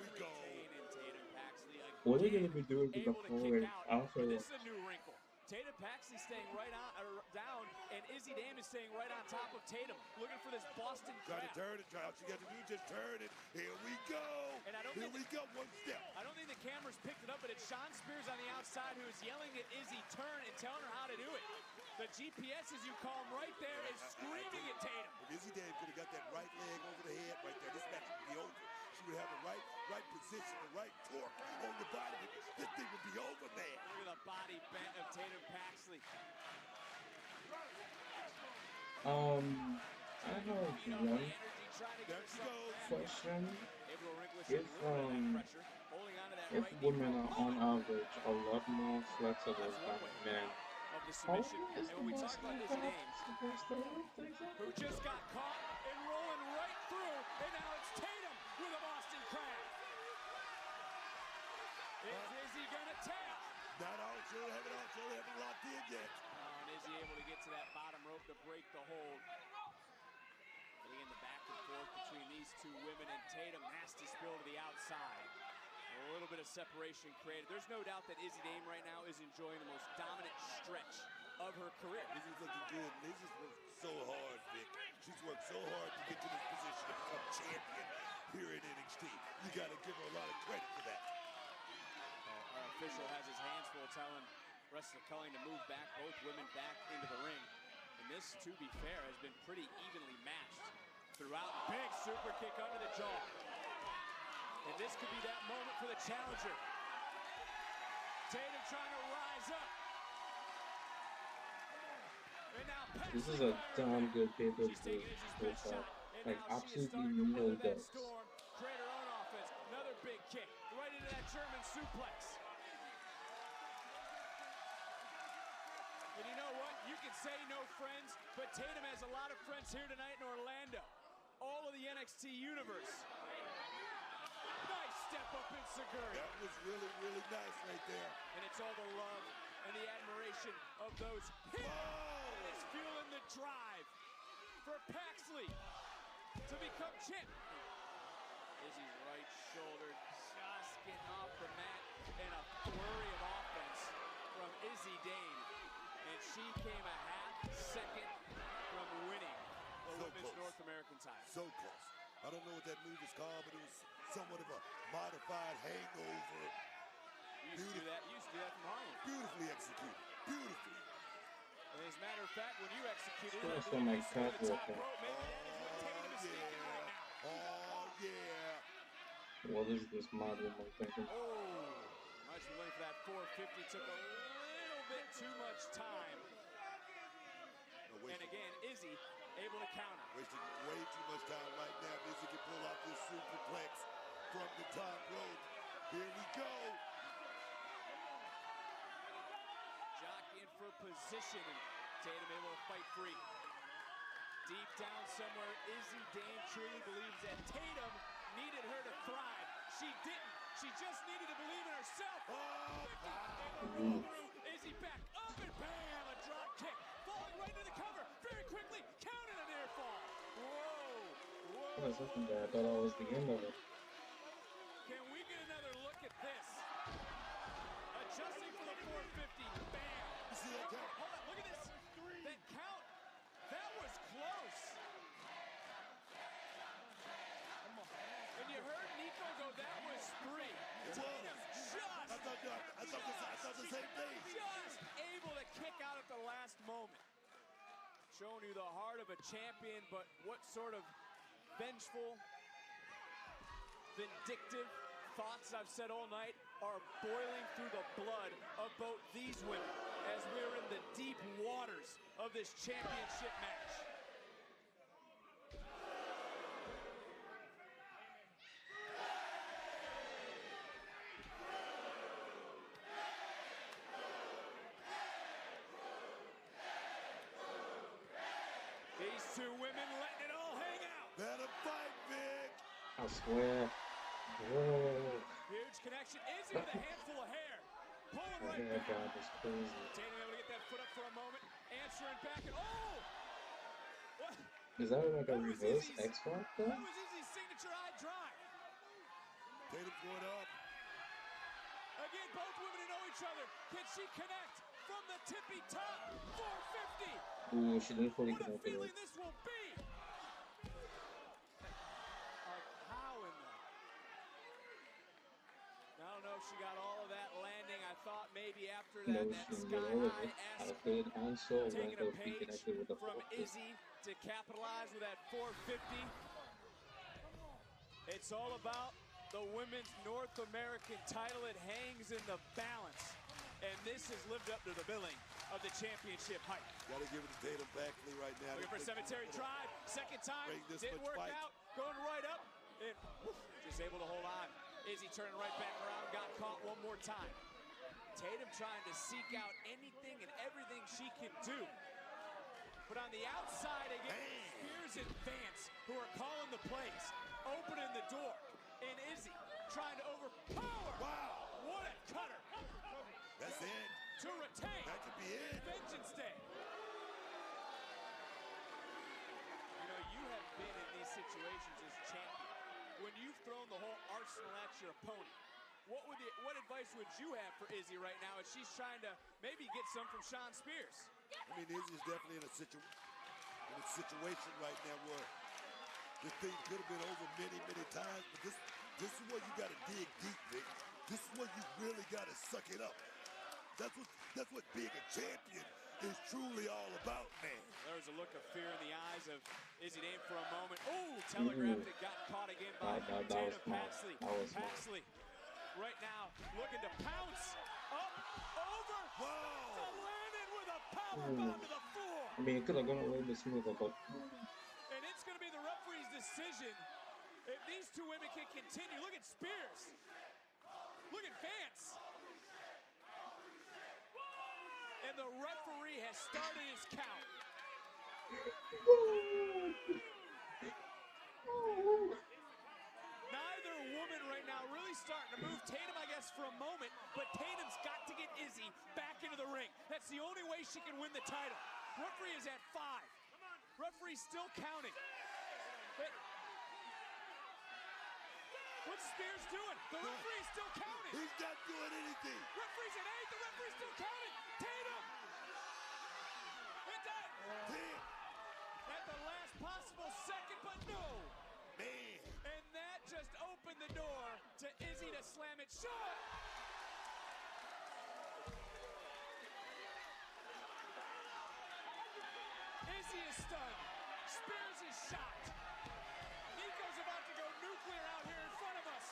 What are they going to be doing with the following afterwards? This is a new wrinkle. Tatum Paxley staying right on down, and Izzy Dame is staying right on top of Tatum, looking for this Boston crab. Try to turn it, all you got to do is just turn it. Here we go. And Here we go, one step. I don't think the cameras picked it up, but it's Sean Spears on the outside who is yelling at Izzy, turn, and telling her how to do it. The GPS, as you call him, right there is screaming at Tatum. If Izzy Dame could have got that right leg over the head right there, this match would be over. She would have the right position, the right torque on the body. This thing would be over, man. Look at the body bent of Tatum Paxley. I have one question. If women are on average a lot more flexible than men, how is the Boston Crab supposed to work exactly? Who just got caught and rolling right through, and now it's Tatum with a Boston Crab. Is Izzy gonna tap? Not all, sure haven't locked in yet. And Izzy able to get to that bottom rope to break the hold. But again, the back and forth between these two women, and Tatum has to spill to the outside. A little bit of separation created. There's no doubt that Izzy Dame right now is enjoying the most dominant stretch of her career. Izzy's looking good. Izzy's worked so hard, Vic. She's worked so hard to get to this position to become champion here in NXT. You got to give her a lot of credit for that. Our official has his hands full telling Wrestler Culling to move back, both women back into the ring. And this, to be fair, has been pretty evenly matched throughout. Big super kick under the jaw. And this could be that moment for the challenger. Tatum trying to rise up. And now this is a damn good pay-per-view so far. Like, absolutely no doubt. Create her own offense. Another big kick. Right into that German suplex. And you know what? You can say no friends, but Tatum has a lot of friends here tonight in Orlando. All of the NXT universe. Nice step up in Seguri. That was really, really nice right there. And it's all the love and the admiration of those hits. It's fueling the drive for Paxley to become champion. Izzy's right shoulder just getting off the mat, and a flurry of offense from Izzy Dane. And she came a half second from winning the Women's North American title. So close. I don't know what that move is called, but it was somewhat of a modified hangover. You used to do that from Harlem. Beautifully executed. Beautifully. As a matter of fact, when you executed it, That's on my catwalk. maybe that is what Tatum is thinking right now. Oh, yeah. What is this mad woman thinking? Oh, much late for that 450. Took a little bit too much time. No, and again, Izzy able to counter. Wasting way too much time right now. Izzy can pull off this superplex from the top rope. Here we go. Jockeying for position, and Tatum able to fight free. Deep down somewhere, Izzy Dame truly believes that Tatum needed her to thrive. She didn't. She just needed to believe in herself. Izzy back up and bam, a drop kick. Falling right to the cover. Very quickly, counted a near fall. Whoa, whoa. What is this in there? I thought that was the end of it. Can we get another look at this? Adjusting for the 450. Bam. You see that count? Hold on, look at this. That count. That was close. And you heard Nico go, that was free. Tatum I thought the same thing. Just able to kick out at the last moment. Showing you the heart of a champion, but what sort of vengeful, vindictive thoughts I've said all night are boiling through the blood of both these women as we're in the deep waters of this championship match. These two women letting it all hang out. Better fight, Vic. I swear. Whoa. Huge connection. Izzy with a handful of hair. Pulling My right hair back. job is crazy. Tatum able to get that foot up for a moment. Answering back and oh! What? Is that like a reverse X-Factor? That was Izzy's signature eye drive. Tatum's going up. Again, both women know each other. Can she connect from the tippy top? 450. Ooh, she didn't fully What a connect feeling it. this will be. A cow in there. I don't know if she got all of that landing. I thought maybe after that, No, that she sky did all of high it. ass Outfit and soul taking went a up be page connected with the from 450. Izzy to capitalize with that 450. It's all about the women's North American title. It hangs in the balance. And this has lived up to the billing of the championship hype. Gotta give it to Tatum Baxley right now. Looking for cemetery drive. Second time. Didn't work out. Going right up. And just able to hold on. Izzy turning right back around. Got caught one more time. Tatum trying to seek out anything and everything she can do. But on the outside again, Spears and Vance, who are calling the plays, opening the door. And Izzy trying to overpower. Wow. What a cutter. That's it. To retain. That could be it. Vengeance Day. You know, you have been in these situations as champion. When you've thrown the whole arsenal at your opponent, what advice would you have for Izzy right now as she's trying to maybe get some from Sean Spears? I mean, Izzy's definitely in a situation right now where this thing could have been over many, many times, but this is where you got to dig deep, Vic. This is where you really got to suck it up. That's what being a champion is truly all about, man. There was a look of fear in the eyes of Izzy Dame for a moment. Oh, telegraphed it, got caught again by Tatum Paxley. Paxley right now looking to pounce up, over, to land it with a power bomb to the floor. I mean, it could have gone a little bit smoother, but And it's going to be the referee's decision if these two women can continue. Look at Spears. Look at Vance. And the referee has started his count. Neither woman right now really starting to move. Tatum, I guess, for a moment, but Tatum's got to get Izzy back into the ring. That's the only way she can win the title. Referee is at 5. Referee's still counting. What's Spears doing? The referee's still counting. He's not doing anything. Referee's at 8. The referee's still counting. Tatum! At the last possible second, but no. Man. And that just opened the door to Izzy to slam it short. Izzy is stunned. Spears is shot. Nico's about to go nuclear out here in front of us.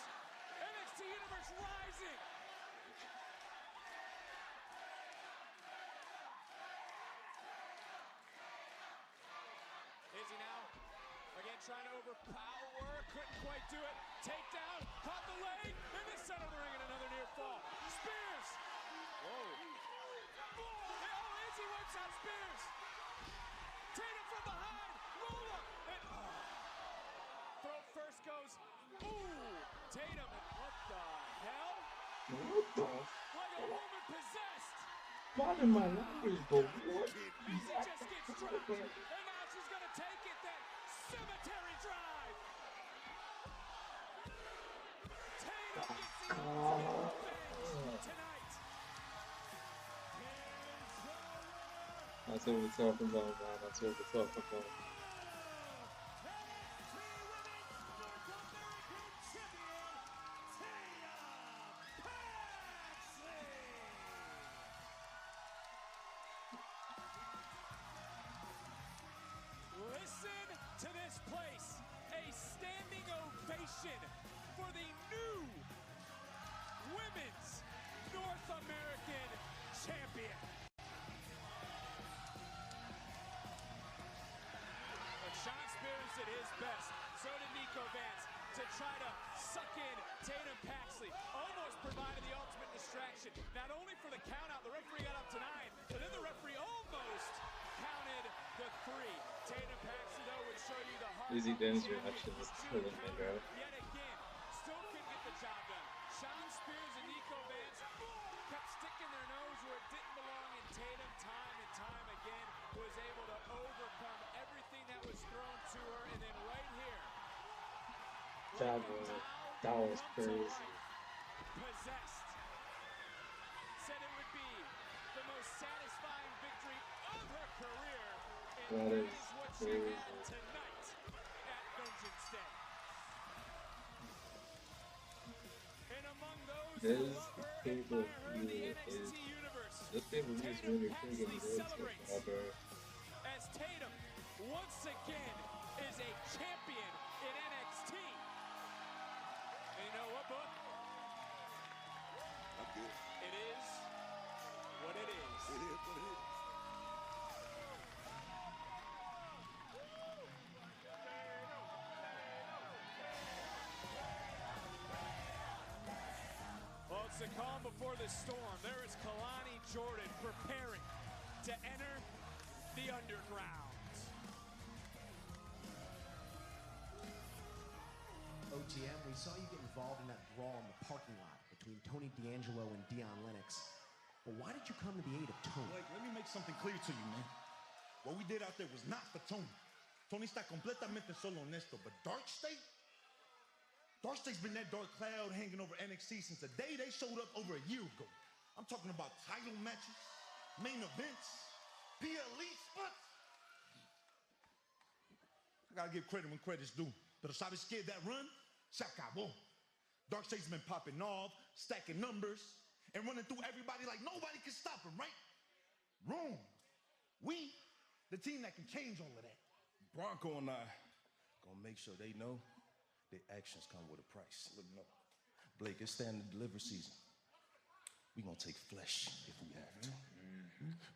NXT Universe rising. Izzy now, again trying to overpower, couldn't quite do it. Takedown, caught the leg, in the center of the ring and another near fall. Spears! Whoa. Oh, Izzy wipes out Spears. Tatum from behind, roll up, and throat first goes, ooh, Tatum, what the hell? What the? Like a woman possessed. Not in my language, but what? Izzy just gets dropped, and now she's gonna take it then. Cemetery drive. Tatum gets the ultimate revenge tonight. That's what we're talking about, man. That's what we're talking about. Listen to this place. A standing ovation for the new Women's North American Champion. But Sean Spears did his best. So did Nico Vance to try to suck in Tatum Paxley. Almost provided the ultimate distraction. Not only for the countout, the referee got up to 9, but then the referee almost counted the 3. Tatum Paxley, though, would show you the heart. Izzy Den's reaction is killing me, bro. Yet again, still couldn't get the job done. Sean Spears and Nico Vance kept sticking their nose where it didn't belong, and Tatum, time and time again, was able to overcome everything that was thrown to her, and then right here, That was crazy. possessed, said it would be the most satisfying victory of her career, and That that is is what she crazy. had tonight at Vengeance Day. And among those who This love her and pay-per-view admire her, the is NXT Universe, this pay-per-view is really freaking good so celebrates far, bro. as Tatum once again is a champion in NXT. And you know what, Book? I'm good. It is what it is. It is what it is. Well, it's the calm before the storm. There is Kalani Jordan preparing to enter the underground. OTM, we saw you get involved in that brawl in the parking lot between Tony D'Angelo and Dion Lennox. But why did you come to the aid of Tony? Blake, let me make something clear to you, man. What we did out there was not for Tony. Tony está completamente solo honesto, but Dark State's been that dark cloud hanging over NXT since the day they showed up over a year ago. I'm talking about title matches, main events, PLE spots. I gotta give credit when credit's due. Pero sabes qué? That run, se acabó. Dark State's been popping off, stacking numbers, and running through everybody like nobody can stop him, right? Wrong. We, the team that can change all of that. Bronco and I gonna make sure they know their actions come with a price. Look, no. Blake, it's standing deliver season. We gonna take flesh if we have to.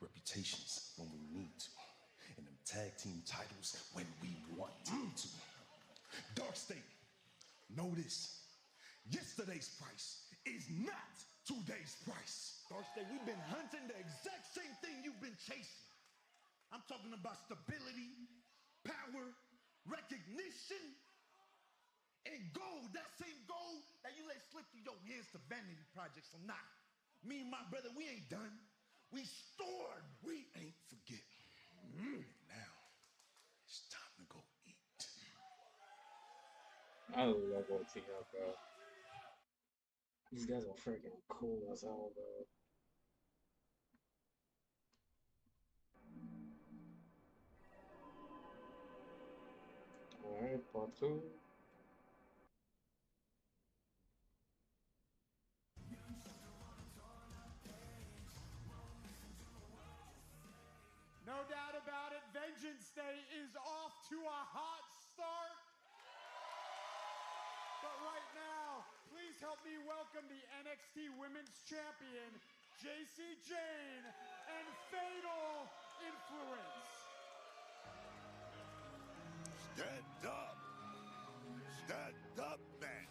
Reputations when we need to. And them tag team titles when we want to. Dark State, know this. Yesterday's price is not today's price. Dark State, we've been hunting the exact same thing you've been chasing. I'm talking about stability, power, recognition, and gold. That same gold that you let slip through your hands to vanity projects. So nah, me and my brother, we ain't done. We stored. We ain't forget. Now, it's time to go eat. I love OTM, bro. These guys are freaking cool as hell, bro. Alright, part 2. No doubt about it, Vengeance Wednesday is off to a hot start. But right now, please help me welcome the NXT Women's Champion, JC Jane, and Fatal Influence. Stand up! Stand up, man!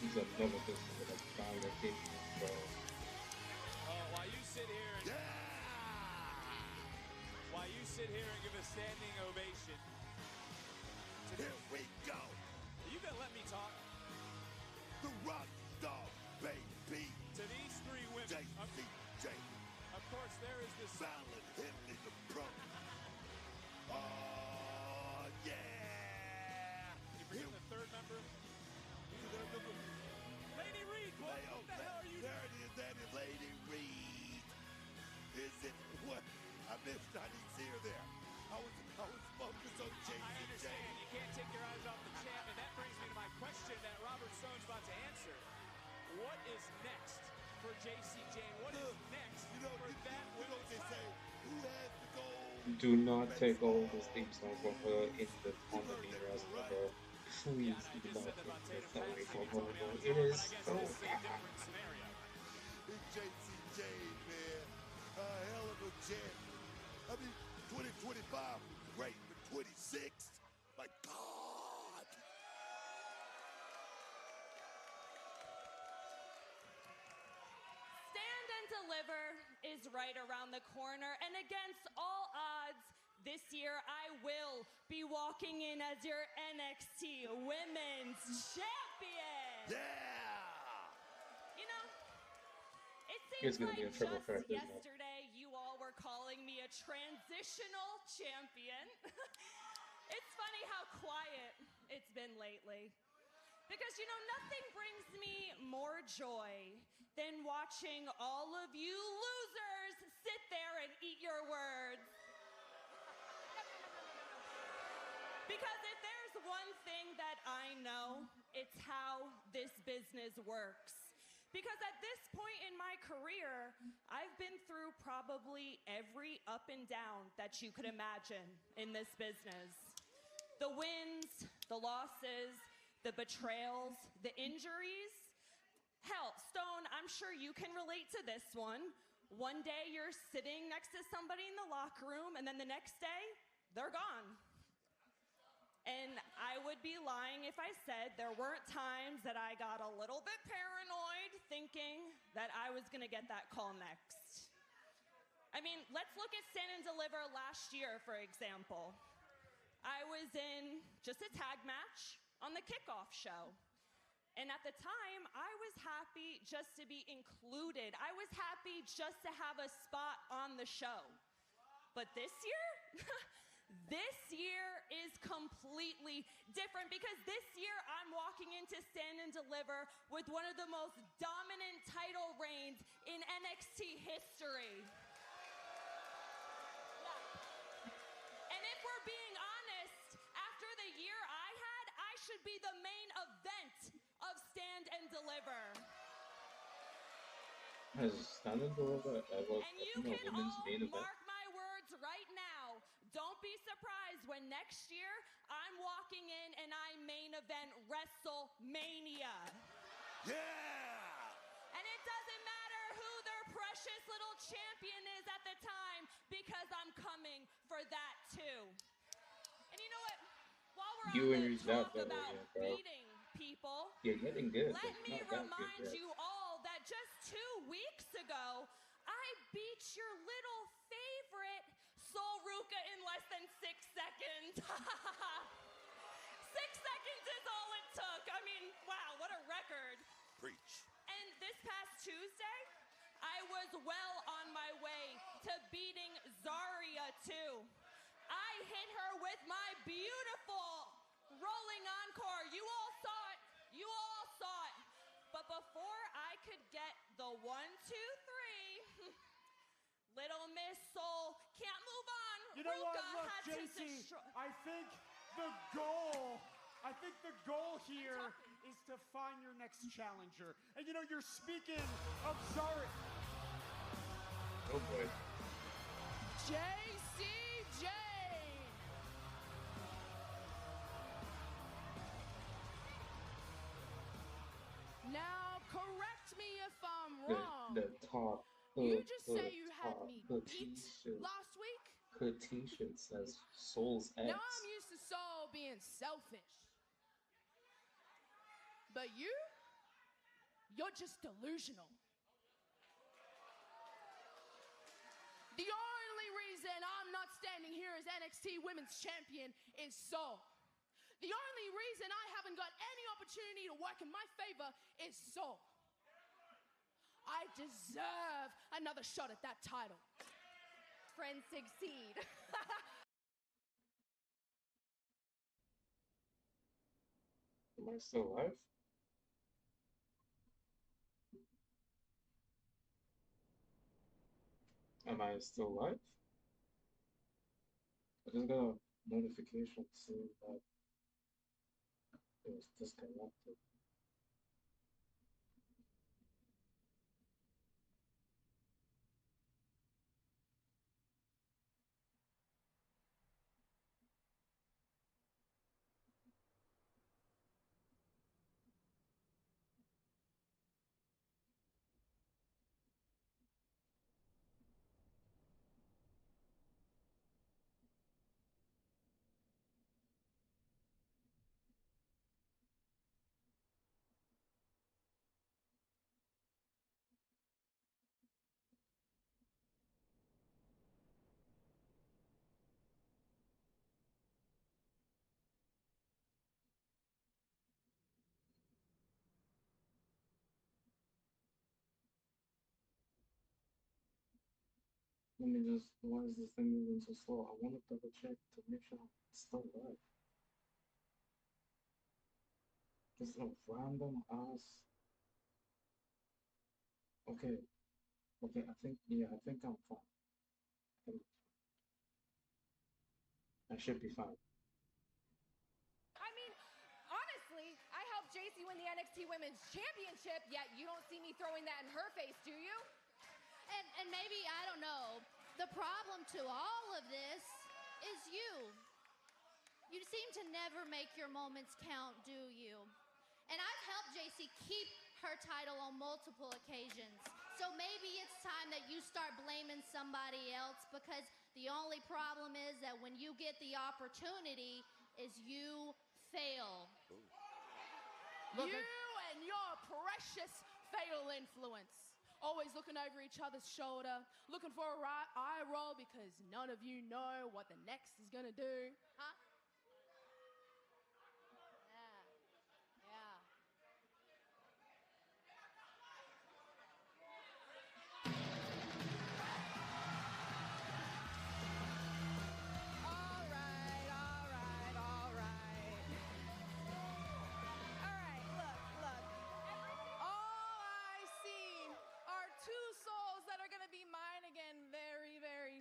He's another person with a fire opinion, bro. While you sit here and while you sit here and give a standing ovation. Here we go. You gonna let me talk? The Rock Dog, baby. To these three women. JC Jane. Of course, there is this Fallon Henley the Pro. Oh yeah. You bring the third member. Lady Reed, what the hell are you There it is, that is Lady Reed. Is it what? I missed, I didn't see her there. I was focused on JC I understand, Jane. you can't take your eyes off the champ, and that brings me to my question that Robert Stone's about to answer. What is next for JC Jane? What is next for that women's title? Who has the gold? Do not take all this theme song from her on the main roster, bro. Please do not take this away from her, bro. It is so bad. Big JC Jane, man. A hell of a champ. I mean, 2025 was great, but 26? My God. Stand and Deliver is right around the corner, and against all odds, this year I will be walking in as your NXT Women's Champion. Yeah! You know, it It's seems gonna like be a triple just threat, isn't it? yesterday you all were calling me a transitional champion. It's funny how quiet it's been lately. Because, you know, nothing brings me more joy than watching all of you losers sit there and eat your words. Because if there's one thing that I know, it's how this business works. Because at this point in my career, I've been through probably every up and down that you could imagine in this business. The wins, the losses, the betrayals, the injuries. Hell, Stone, I'm sure you can relate to this one. One day you're sitting next to somebody in the locker room, and then the next day, they're gone. And I would be lying if I said there weren't times that I got a little bit paranoid thinking that I was gonna get that call next. I mean, let's look at Stand and Deliver last year, for example. I was in just a tag match on the kickoff show. And at the time, I was happy just to be included. I was happy just to have a spot on the show. But this year? This year is completely different because this year I'm walking into Stand and Deliver with one of the most dominant title reigns in NXT history. Yeah. And if we're being honest, after the year I had, I should be the main event of Stand and Deliver. Has Stand and Deliver ever And you been a can women's all main event? mark my words right now. Don't be surprised when next year I'm walking in and I main event WrestleMania. Yeah! And it doesn't matter who their precious little champion is at the time because I'm coming for that too. And you know what? While we're You on and the your talk job, about bro. beating people, You're getting good. let but me not that good remind yet. you all that just 2 weeks ago, I beat your little favorite Sol Ruka in less than 6 seconds. 6 seconds is all it took. I mean, wow, what a record. Preach. And this past Tuesday, I was well on my way to beating Zarya too. I hit her with my beautiful rolling encore. You all saw it. You all saw it. But before I could get the 1, 2, 3, Little Miss Soul can't move on. You know Ruka what? Look, had to JC, destroy. I think the goal I think the goal here is to find your next challenger. And you know, you're speaking of Zari. Oh boy. JC Jane. Now, correct me if I'm wrong. The top. You just say you had me beat last week? Her t-shirt says Soul's X. Now I'm used to Soul being selfish. But you're just delusional. The only reason I'm not standing here as NXT Women's Champion is Soul. The only reason I haven't got any opportunity to work in my favor is Soul. I deserve another shot at that title. Friends succeed. Am I still alive? Am I still live? I just got a notification saying that it was disconnected. Let me just, why is this thing moving so slow? I want to double check to make sure it's still live. Just a random ass. Okay. Okay, I think I'm fine. I should be fine. I mean, honestly, I helped JC win the NXT Women's Championship, yet you don't see me throwing that in her face, do you? And maybe, I don't know, the problem to all of this is you. You seem to never make your moments count, do you? And I've helped JC keep her title on multiple occasions. So maybe it's time that you start blaming somebody else, because the only problem is that when you get the opportunity is you fail. You and your precious fatal influence. Always looking over each other's shoulder, looking for a right eye roll because none of you know what the next is gonna do. Huh?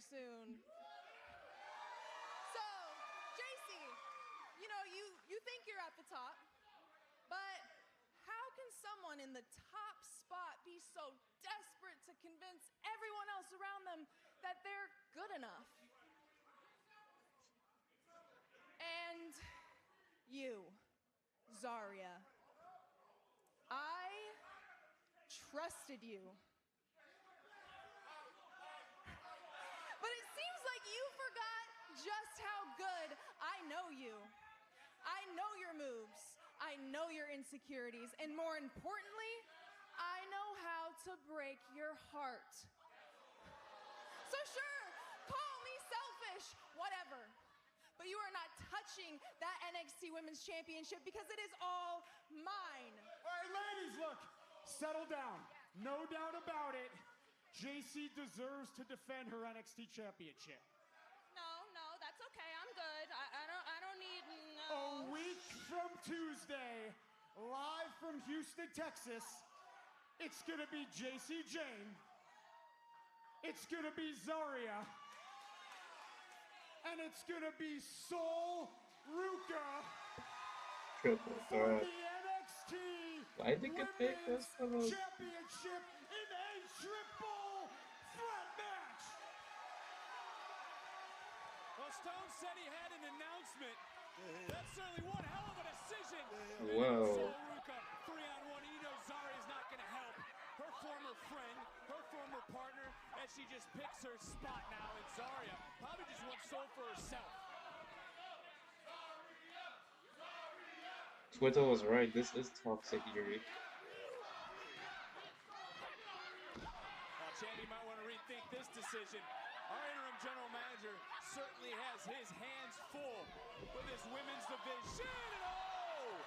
Soon. So, JC, you know, you think you're at the top, but how can someone in the top spot be so desperate to convince everyone else around them that they're good enough? And you, Zarya, I trusted you. Just how good I know you. I know your moves. I know your insecurities. And more importantly, I know how to break your heart. So sure, call me selfish, whatever. But you are not touching that NXT Women's Championship because it is all mine. All right, ladies, look, settle down. No doubt about it, JC deserves to defend her NXT Championship. No, that's okay. I'm good. I don't need no. A week from Tuesday, live from Houston, Texas, it's gonna be JC Jane. It's gonna be Zarya. And it's gonna be Soul Ruka Triple for threat. the NXT Why did they make this Women's for the... Championship in a triple threat match. Well, Stone said he had an announcement. That's certainly one hell of a decision. Whoa. Ruka, 3-on-1. You know Zaria's not going to help. Her former friend, her former partner, as she just picks her spot now. And Zaria probably just wants soul for herself. Twitter was right. This is toxic, Yuri. Champion might want to rethink this decision. Our interim general manager certainly has his hands full with this women's division. And oh!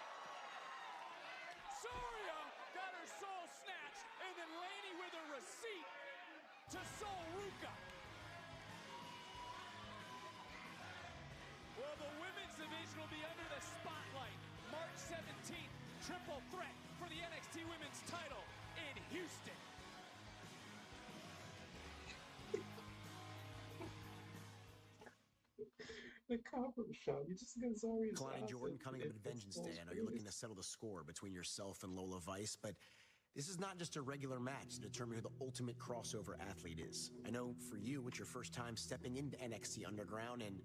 Soria got her soul snatched, and then Laney with a receipt to Soul Ruka. Well, the women's division will be under the spotlight. March 17th, triple threat for the NXT Women's title in Houston. The copper shot. You just got Zaria's Kalani ass Jordan and coming up at it Vengeance falls Day. I know you're looking crazy. to settle the score between yourself and Lola Vice, but this is not just a regular match to determine who the ultimate crossover athlete is. I know for you, it's your first time stepping into NXT Underground, and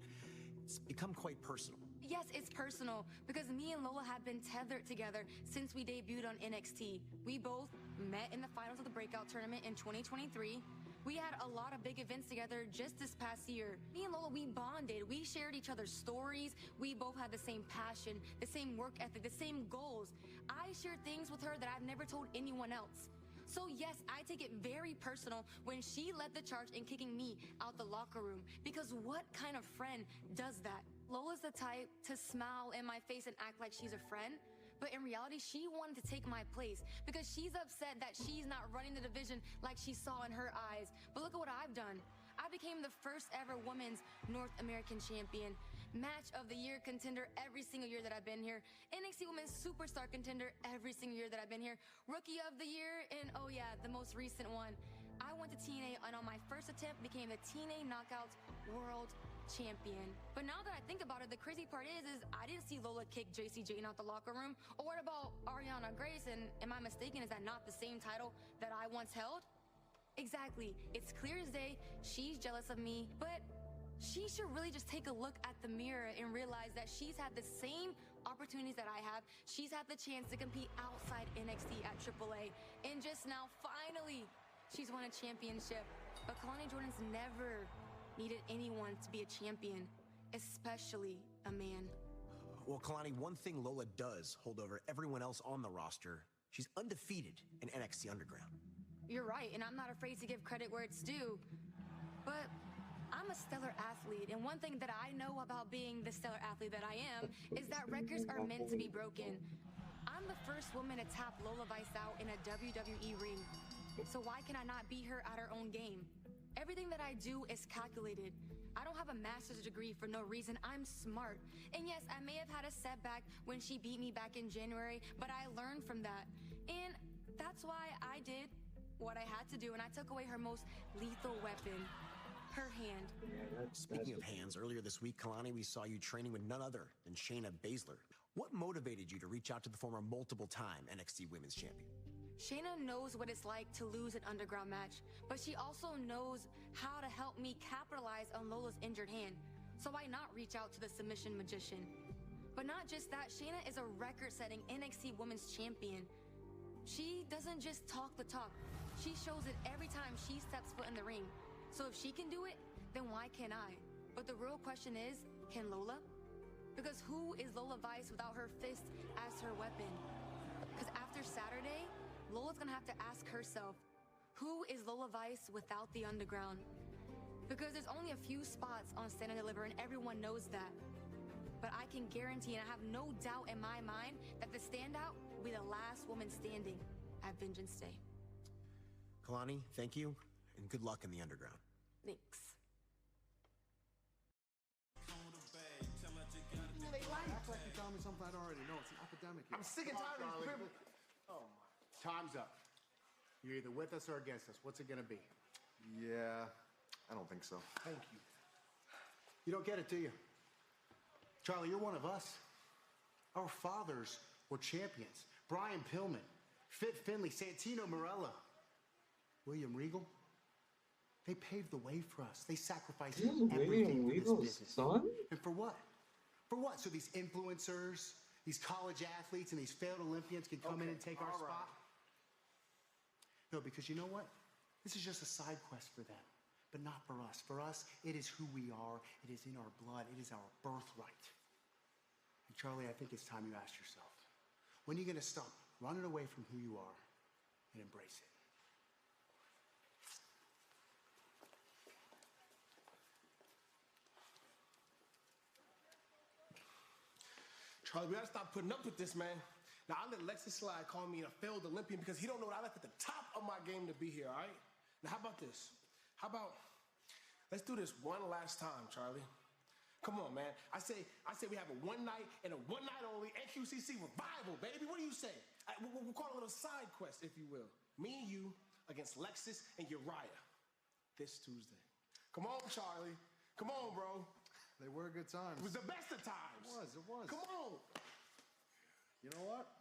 it's become quite personal. Yes, it's personal because me and Lola have been tethered together since we debuted on NXT. We both met in the finals of the Breakout Tournament in 2023. We had a lot of big events together just this past year. Me and Lola, we bonded. We shared each other's stories. We both had the same passion, the same work ethic, the same goals. I shared things with her that I've never told anyone else. So yes, I take it very personal when she led the charge in kicking me out the locker room, because what kind of friend does that? Lola's the type to smile in my face and act like she's a friend, but in reality, she wanted to take my place because she's upset that she's not running the division like she saw in her eyes. But look at what I've done. I became the first ever women's North American champion, match of the year contender every single year that I've been here, NXT Women's Superstar contender every single year that I've been here, rookie of the year, and oh yeah, the most recent one. I went to TNA and on my first attempt became the TNA Knockouts World Champion. But now that I think about it, the crazy part is I didn't see Lola kick JC Jane out the locker room. Or what about Ariana Grace? And am I mistaken? Is that not the same title that I once held? Exactly. It's clear as day she's jealous of me, but she should really just take a look at the mirror and realize that she's had the same opportunities that I have. She's had the chance to compete outside NXT at AAA. And just now, finally, she's won a championship. But Kalani Jordan's never needed anyone to be a champion, especially a man. Well, Kalani, one thing Lola does hold over everyone else on the roster, she's undefeated in NXT Underground. You're right, and I'm not afraid to give credit where it's due. But I'm a stellar athlete, and one thing that I know about being the stellar athlete that I am is that records are meant to be broken. I'm the first woman to tap Lola Vice out in a WWE ring. So why can I not beat her at her own game? Everything that I do is calculated. I don't have a master's degree for no reason. I'm smart. And yes, I may have had a setback when she beat me back in January, but I learned from that. And that's why I did what I had to do, and I took away her most lethal weapon, her hand. Speaking of hands, earlier this week, Kalani, we saw you training with none other than Shayna Baszler. What motivated you to reach out to the former multiple-time NXT Women's Champion? Shayna knows what it's like to lose an underground match, but she also knows how to help me capitalize on Lola's injured hand. So why not reach out to the submission magician? But not just that, Shayna is a record-setting NXT Women's Champion. She doesn't just talk the talk. She shows it every time she steps foot in the ring. So if she can do it, then why can't I? But the real question is, can Lola? Because who is Lola Vice without her fist as her weapon? Because after Saturday, Lola's gonna have to ask herself, who is Lola Vice without the underground? Because there's only a few spots on Stand and Deliver, and everyone knows that. But I can guarantee, and I have no doubt in my mind, that the standout will be the last woman standing at Vengeance Day. Kalani, thank you, and good luck in the underground. Thanks. They lie. Act like you tell me something I don't already know. It's an epidemic here. I'm sick and tired of these people. Oh my. Time's up. You're either with us or against us. What's it gonna be? Yeah, I don't think so. Thank you. You don't get it, do you? Charlie, you're one of us. Our fathers were champions. Brian Pillman, Fit Finlay, Santino Marella, William Regal. They paved the way for us. They sacrificed everything for this business. Son? And for what? For what? So these influencers, these college athletes, and these failed Olympians can come in and take our spot? No, because you know what? This is just a side quest for them, but not for us. For us, it is who we are. It is in our blood. It is our birthright. And Charlie, I think it's time you ask yourself, when are you going to stop running away from who you are and embrace it? Charlie, we gotta stop putting up with this, man. Now, I let Lexus slide call me a failed Olympian because he don't know what I left at the top of my game to be here, all right? Now, how about this? How about, let's do this one last time, Charlie. Come on, man. I say we have a one night and a one night only NQCC revival, baby. What do you say? We'll call it a little side quest, if you will. Me and you against Lexus and Uriah this Tuesday. Come on, Charlie. Come on, bro. They were good times. It was the best of times. It was. Come on. You know what?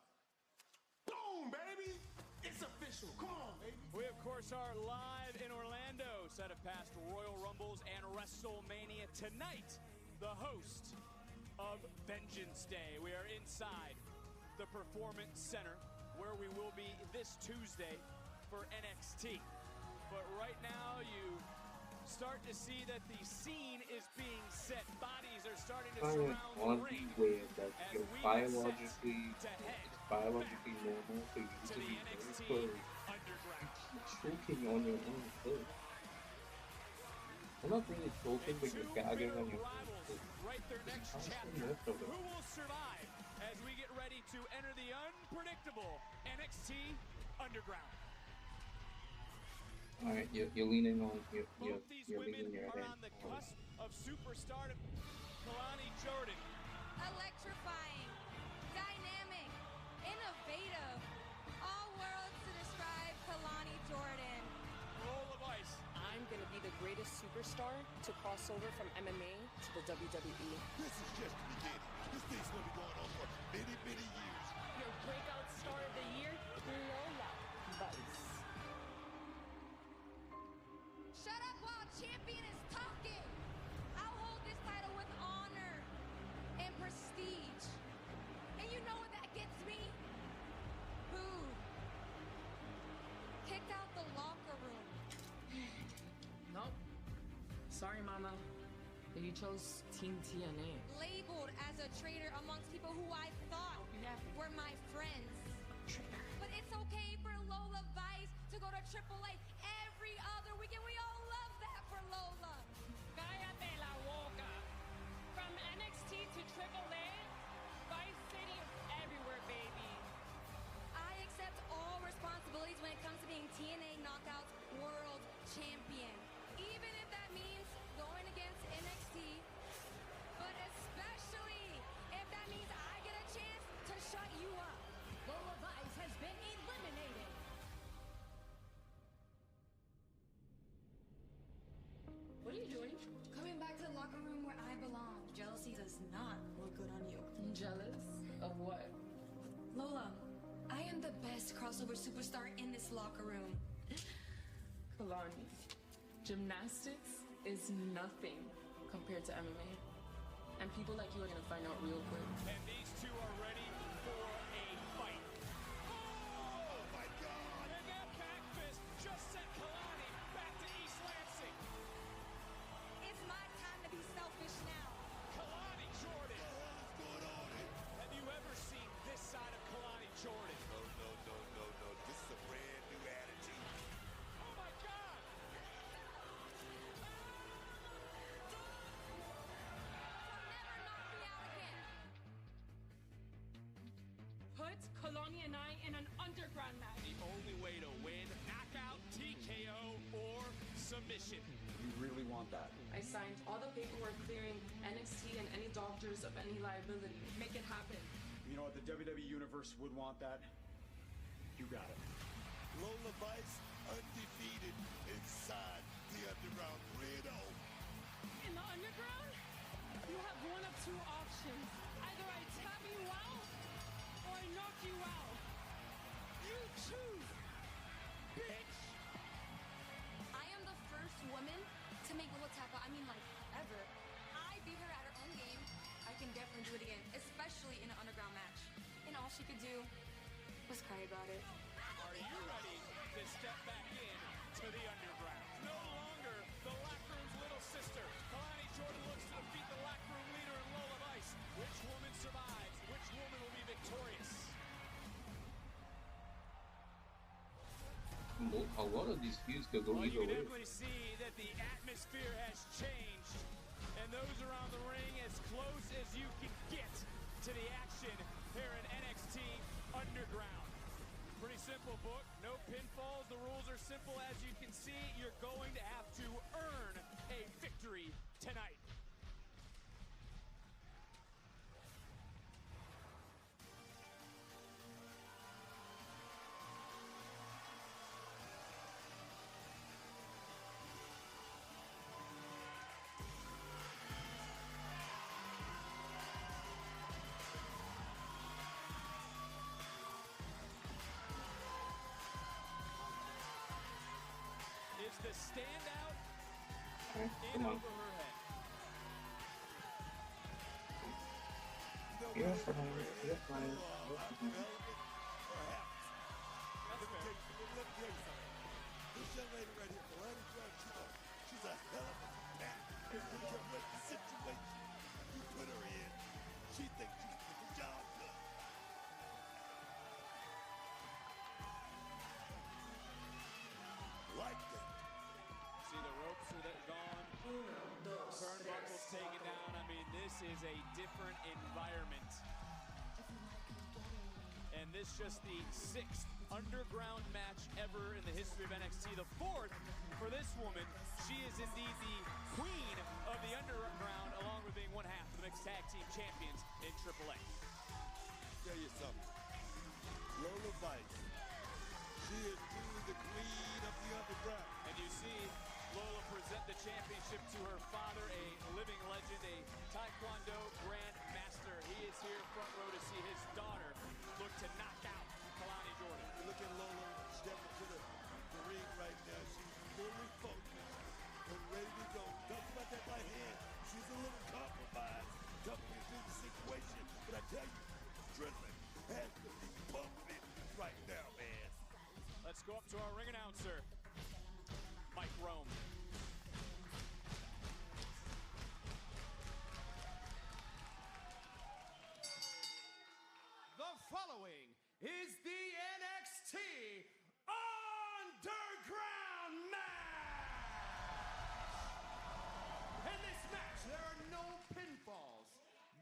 Boom, baby. It's official. Come on, baby. We, of course, are live in Orlando, set of past Royal Rumbles and WrestleMania. Tonight, the host of Vengeance Day. We are inside the Performance Center, where we will be this Tuesday for NXT. But right now, you start to see that the scene is being set. Bodies are starting to surround the ring. Weird that you're biologically normal for you to be very choking on your own foot. I'm not really choking, but you're gagging on your own foot. Right, their next chapter. Who will survive as we get ready to enter the unpredictable NXT Underground? All right, you're leaning on you're These leaning women your are head. on the cusp of superstardom. Kalani Jordan. Electrifying, dynamic, innovative. All worlds to describe Kalani Jordan. Roll of ice. I'm gonna be the greatest superstar to cross over from MMA to the WWE. This is just the beginning. This thing's gonna be going on for many, many years. Your breakout star of the year, Lola Vice. Shut up while champion is talking. I'll hold this title with honor and prestige. And you know what that gets me? Booed. Kicked out the locker room. Nope. Sorry, Mama. You chose Team TNA. Labeled as a traitor amongst people who I thought were my friends. Traitor. But it's okay for Lola Vice to go to AAA every other weekend. We all love that for Lola. Cállate la boca. From NXT to AAA, Vice City is everywhere, baby. I accept all responsibilities when it comes to being TNA Knockouts World Champion. Even if that means going against NXT, but especially if that means I get a chance to shut you up. Lola Vice has been eliminated. What are you doing? Coming back to the locker room where I belong. Jealousy does not look good on you. Jealous of what? Lola, I am the best crossover superstar in this locker room. Kalani, gymnastics is nothing compared to MMA. And people like you are gonna find out real quick. And these two are ready for a fight. Oh my God! And that back fist just sent Kalani back to East Lansing. It's my time to be selfish now. Kalani Jordan. What's going on here? Have you ever seen this side of Kalani Jordan? No. This is a brand new attitude. Oh my God! Put Kalani and I in an underground match. The only way to win: knockout, TKO, or submission. You really want that? I signed all the paperwork clearing NXT and any doctors of any liability. Make it happen. You know what? The WWE Universe would want that. You got it. Lola Vice undefeated inside the underground. 3-0. In the underground, you have one of two options. Either I tap you out worry about it. Are you ready to step back in to the underground? No longer the locker room's little sister. Kalani Jordan looks to defeat the locker room leader in Lola Vice. Which woman survives? Which woman will be victorious? A lot of these feuds could go Well, either you can way. definitely see that the atmosphere has changed, and those around the ring as close as you can get to the action here in NXT Underground. Pretty simple book, no pinfalls. The rules are simple as you can see. You're going to have to earn a victory tonight. Is the standout in Come on. over her head? You're fine. You're fine. This young lady right here, Kalani Jordan, she's a hell of a cat. I don't care what situation you put her in, she thinks she can get the job done. Like that. See, the ropes are gone. Turnbuckle's taken down. I mean, this is a different environment. And this just the 6th underground match ever in the history of NXT. The 4th for this woman. She is indeed the queen of the underground, along with being one half of the mixed tag team champions in AAA. Tell you something. Lola Vice. She is truly the queen of the underground. And you see Lola present the championship to her father, a living legend, a Taekwondo Grand Master. He is here front row to see his daughter look to knock out Kalani Jordan. You look at Lola step into the ring right now. She's fully focused and ready to go. Talk about that right hand. She's a little compromised coming into the situation. But I tell you, Tristan has to be pumping right now, man. Let's go up to our ring announcer, Mike Rome. The following is the NXT Underground match. In this match, there are no pinfalls,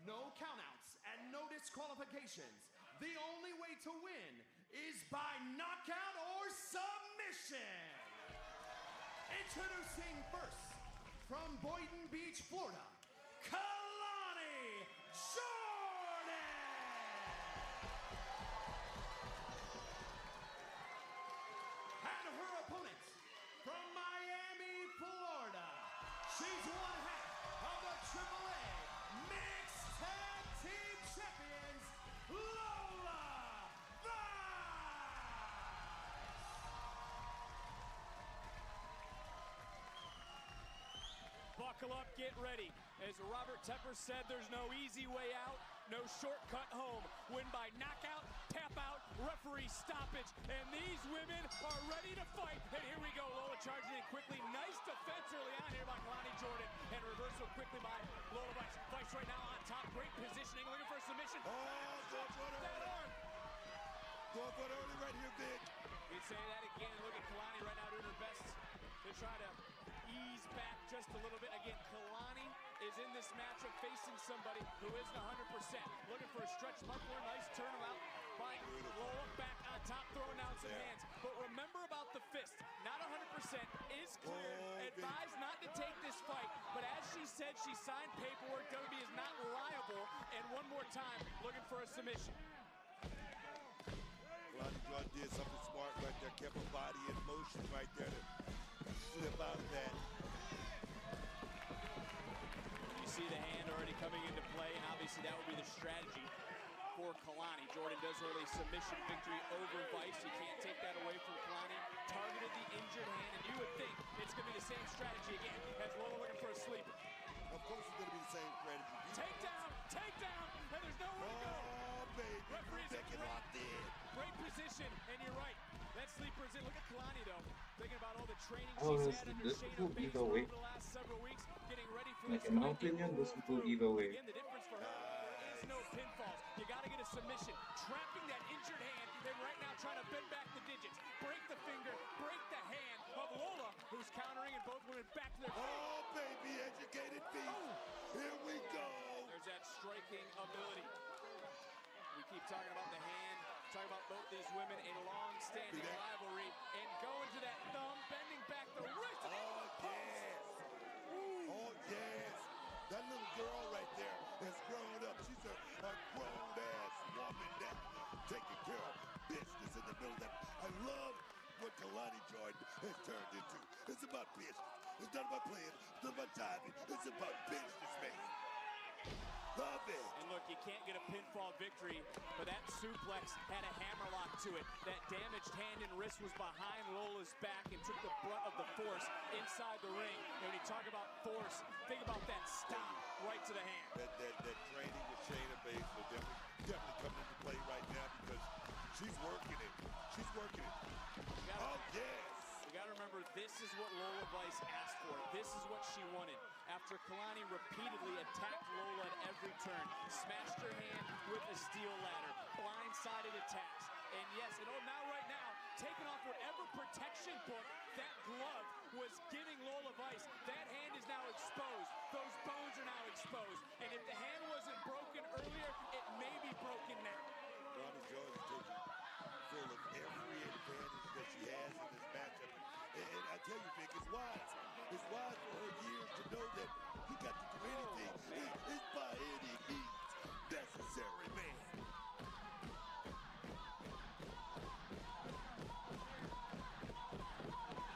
no countouts, and no disqualifications. The only way to win is by knockout or submission. Introducing first, from Boynton Beach, Florida, Kalani Jordan. And her opponent, from Miami, Florida, she's one half of the AAA Mixed Tag Team Champions, Lola Buckle up, get ready. As Robert Tepper said, there's no easy way out, no shortcut home. Win by knockout, tap out, referee stoppage. And these women are ready to fight. And here we go, Lola charging in quickly. Nice defense early on here by Kalani Jordan. And reversal quickly by Lola Vice. Vice right now on top, great positioning, looking for a submission. Oh, going for it early. Going for it early right here, Big. We'd say that again. Look at Kalani right now doing her best to try to ease back just a little bit. Again, Kalani is in this matchup facing somebody who isn't 100%. Looking for a stretch muffler, nice turnabout by Lola, back on top, throwing down some hands. But remember about the fist, not 100%, is clear. Advised not to take this fight, but as she said, she signed paperwork. WWE is not liable. And one more time, looking for a submission. Kalani Jordan did something smart right there, kept her body in motion right there to slip out of that. You see the hand already coming into play, and obviously that would be the strategy for Kalani. Jordan does hold a submission victory over Vice. You can't take that away from Kalani. Targeted the injured hand, and you would think it's going to be the same strategy again as Lola looking for a sleeper. Of course it's going to be the same strategy. Take down, and there's nowhere to go. Oh, baby, Referee's Becky locked in. Great position, and you're right. That sleeper's in. Look at Kalani, though. Thinking about all the training Oh, she's had under this Shayna could either Baszler way. over the last several weeks, getting ready for Like this in my fight. It opinion, will this roll could go through. either But way. again, the difference for her, there is no pinfalls. You got to get a submission, trapping that injured hand, and right now trying to bend back the digits, break the finger, break the hand of Lola, who's countering, and both women back to their feet. Oh, baby, educated feet. Here we go. There's that striking ability. We keep talking about the hand, talking about both these women, a long-standing rivalry, and going to that thumb, bending back the wrist. Oh, yes. Oh, yes. That little girl right there has grown up. She's a grown-ass woman that taking care of business in the middle of that. I love what Kalani Jordan has turned into. It's about business. It's not about playing. It's not about diving. It's about business, man. Love it. And look, you can't get a pinfall victory, but that suplex had a hammerlock to it. That damaged hand and wrist was behind Lola's back and took the brunt of the force inside the ring. And when you talk about force, think about that stop right to the hand. That training with Shayna Baszler definitely coming into play right now because she's working it. She's working it. Oh, yes. You got to remember, this is what Lola Vice asked for. This is what she wanted. After Kalani repeatedly attacked Lola at every turn, smashed her hand with a steel ladder, blindsided attacks. And yes, and now right now, taking off whatever protection book that glove was giving Lola Vice, that hand is now exposed. Those bones are now exposed. And if the hand wasn't broken earlier, it may be broken now. Ronnie George is taking full of every advantage that she has in this matchup. And I tell you, Vic, it's wise. It's wise for her years to know that you got to do anything. It's by any means necessary, man.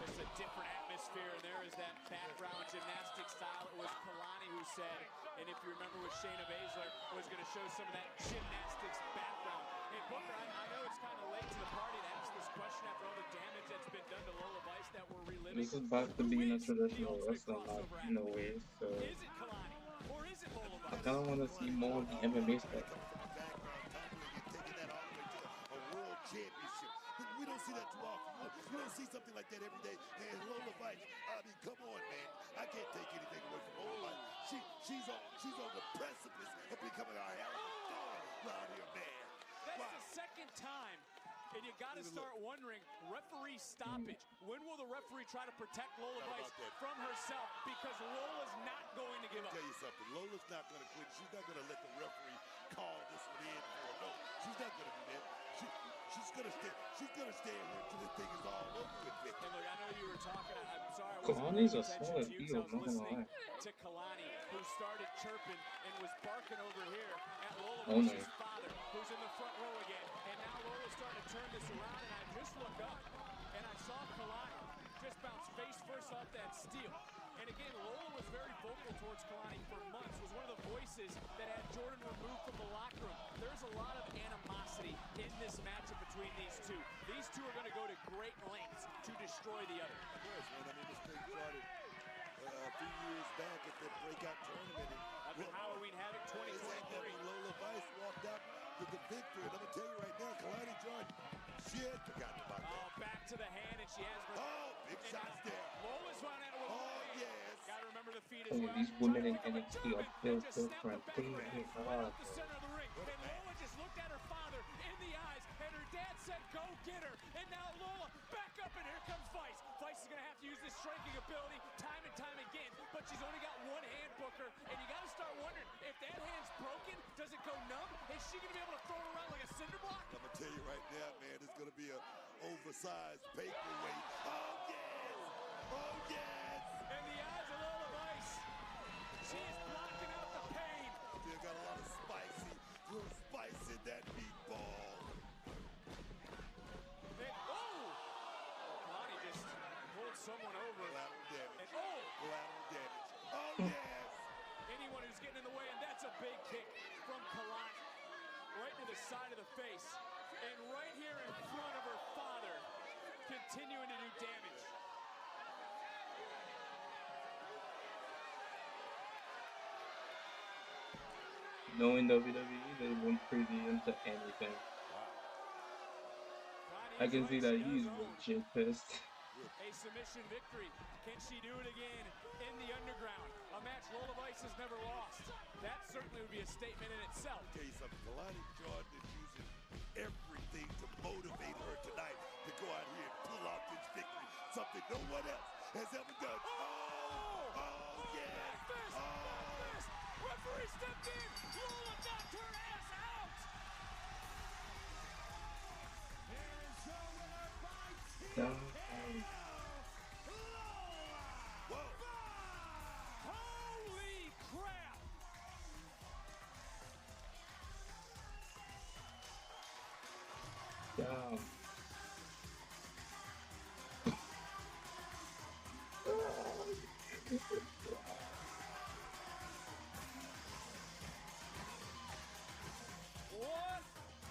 It's a different atmosphere, and there is that background gymnastic style. It was Kalani who said, and if you remember with Shayna Baszler, was going to show some of that gymnastics background. Hey, Booker, I know it's kind of late to the party to ask this question after all the damage that's been done to Lola Vice that we're reliving. This is back to being a traditional wrestler match in a way, so Is it Kalani, or is it Lola I Vice? kind of want to see more of the MMA stuff. A world championship. We don't see that too often. We don't see something like that every day. And Lola Vice, I mean, come on, man. I can't take anything away from Lola Vice. She's on the precipice of becoming our hell of a star around here, man. That's the second time. And you got to start wondering, referee stoppage. When will the referee try to protect Lola Vice from herself? Because Lola's not going to give up. I'll tell you something. Lola's not going to quit. She's not going to let the referee call this one in for her. No, she's not going to do that. She's going to stay. She's going to stay in here until this thing is all over with, Vic. And look, I know you were talking. I'm sorry, I wasn't Kalani's paying a attention solid to you heel, because I was not gonna listening to Kalani, who started chirping and was barking over here at Lola Oh, no. Vice's father, who's in the front row again. And now Lola's starting to turn this around, and I just look up, and I saw Kalani just bounce face first off that steel. And again, Lola was very vocal towards Kalani for months, was one of the voices that had Jordan removed from the locker room. There's a lot of animosity in this matchup between these two. These two are going to go to great lengths to destroy the other. Yes, man. I mean, this thing started a few years back at the breakout tournament. After Halloween Havoc 2023. Lola Vice walked out with the victory. And I'm going to tell you right now, Kalani Jordan, she had forgotten about that. Oh, back to the hand, and she has... Oh, big shots there. Lola's run out of Oh, yes. Got to remember the feet as Oh, well. these women in NXT are still different. They hit hard. The center of the ring. And Lola just looked at her father in the eyes, and her dad said, go get her. And now Lola back up, and here comes Vice. Vice is going to have to use this striking ability time and time again, but she's only got one hand, Booker, and you got to start wondering, if that hand's broken, does it go numb? Is she going to be able to throw it around like a cinder block? I'm going to tell you right now, man, it's going to be an oversized paperweight. Oh, yes. Oh, yes. In the eyes of Lola Vice, she is blocking out the pain. Still got a lot of little spice in that meatball. Kalani just pulled someone over. Collateral damage. And collateral damage. Oh, yes. Anyone who's getting in the way, and that's a big kick from Kalani. Right to the side of the face. And right here in front of her father, continuing to do damage. Knowing WWE, they won't preview into anything. I can see that he's legit pissed. A submission victory. Can she do it again in the underground? A match Lola Vice has never lost. That certainly would be a statement in itself. Okay, so Kalani Jordan is using everything to motivate her tonight to go out here and pull out this victory. Something no one else has ever done. Oh, yeah. Backfist, backfist. Referee stepped in. Lola knocked her ass out. Here is your winner by Damn. Holy crap! Damn. What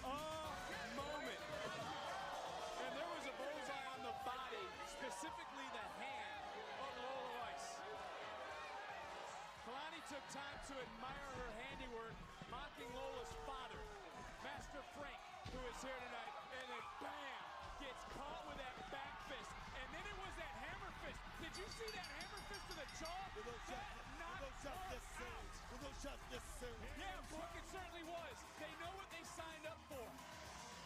a moment! And there was a bullseye on the body, specifically the hand of Lola Vice. Kalani took time to admire her handiwork, mocking Lola's father, Master Frank, who is here tonight, and then bam! Gets caught with that back fist. And then it was that hammer fist. Did you see that hammer fist to the jaw? Were those shots necessary? Were those shots necessary? Yeah, Brooke, it certainly was. They know what they signed up for.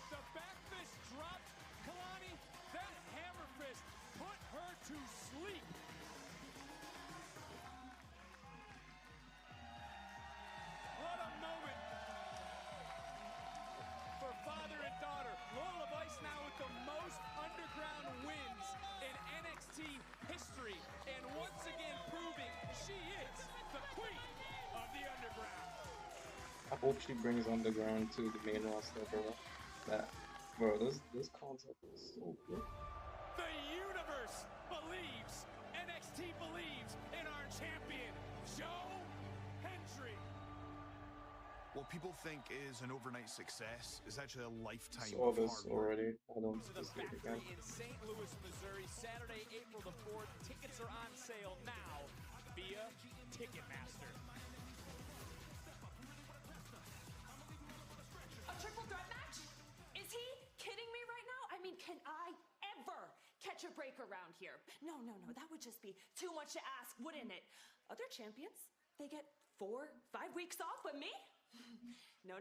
The back fist dropped Kalani. That hammer fist put her to sleep. What a moment for father and daughter. Lola Vice now with the most underground wins in NXT history, and once again proving she is the queen of the underground. I hope she brings underground to the main roster, bro. This concept is so good. The universe believes. NXT believes in our champion, Joe Hendry. What people think is an overnight success is actually a lifetime Saw of this hard work. already. I don't To the see it factory again. in St. Louis, Missouri, Saturday, April the 4th. Tickets are on sale now via Ticketmaster. A triple threat match? Is he kidding me right now? I mean, can I ever catch a break around here? No, that would just be too much to ask, wouldn't it? Other champions, they get 4, 5 weeks off, but me? No.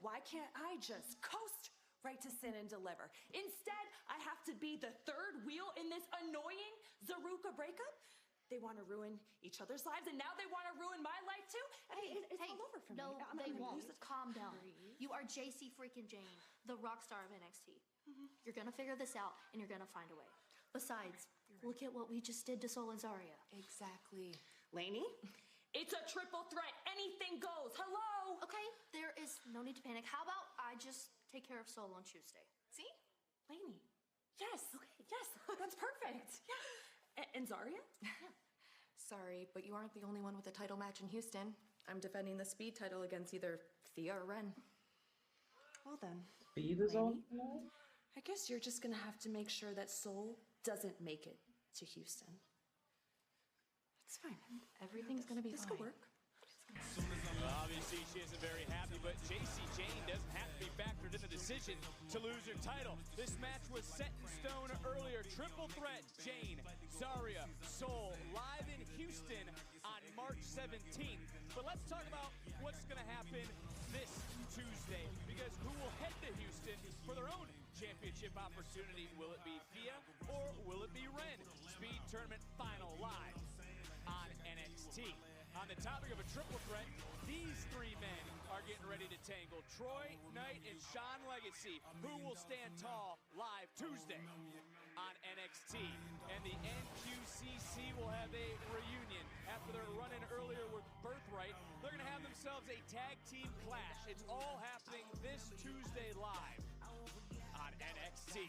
Why can't I just coast right to Sin and Deliver? Instead, I have to be the third wheel in this annoying Zaruka breakup? They want to ruin each other's lives, and now they want to ruin my life too? I mean, it's all over for No, me. I'm they gonna won't. lose it. Calm down. You are JC freaking Jane, the rock star of NXT. You're gonna figure this out, and you're gonna find a way. Besides, look at what we just did to Sol and Zarya. Exactly. Lainey, it's a triple threat. Anything goes. Hello? Okay, there is no need to panic. How about I just take care of Sol on Tuesday? See? Lainey. Yes. Okay. Yes. That's perfect. Yeah. And Zarya? Sorry, but you aren't the only one with a title match in Houston. I'm defending the speed title against either Thea or Ren. Well then. Speed is on? I guess you're just gonna have to make sure that Sol doesn't make it to Houston. It's fine. Everything's gonna be This fine. could work. Obviously, she isn't very happy, but JC Jane doesn't have to be factored in the decision to lose her title. This match was set in stone earlier. Triple threat, Jane, Zarya, Sol, live in Houston on March 17th. But let's talk about what's going to happen this Tuesday, because who will head to Houston for their own championship opportunity? Will it be Thea or will it be Ren? Speed Tournament Final live on NXT. On the topic of a triple threat, these three men are getting ready to tangle. Troy Knight and Sean Legacy, who will stand tall live Tuesday on NXT. And the NQCC will have a reunion after their run-in earlier with Birthright. They're going to have themselves a tag team clash. It's all happening this Tuesday live on NXT.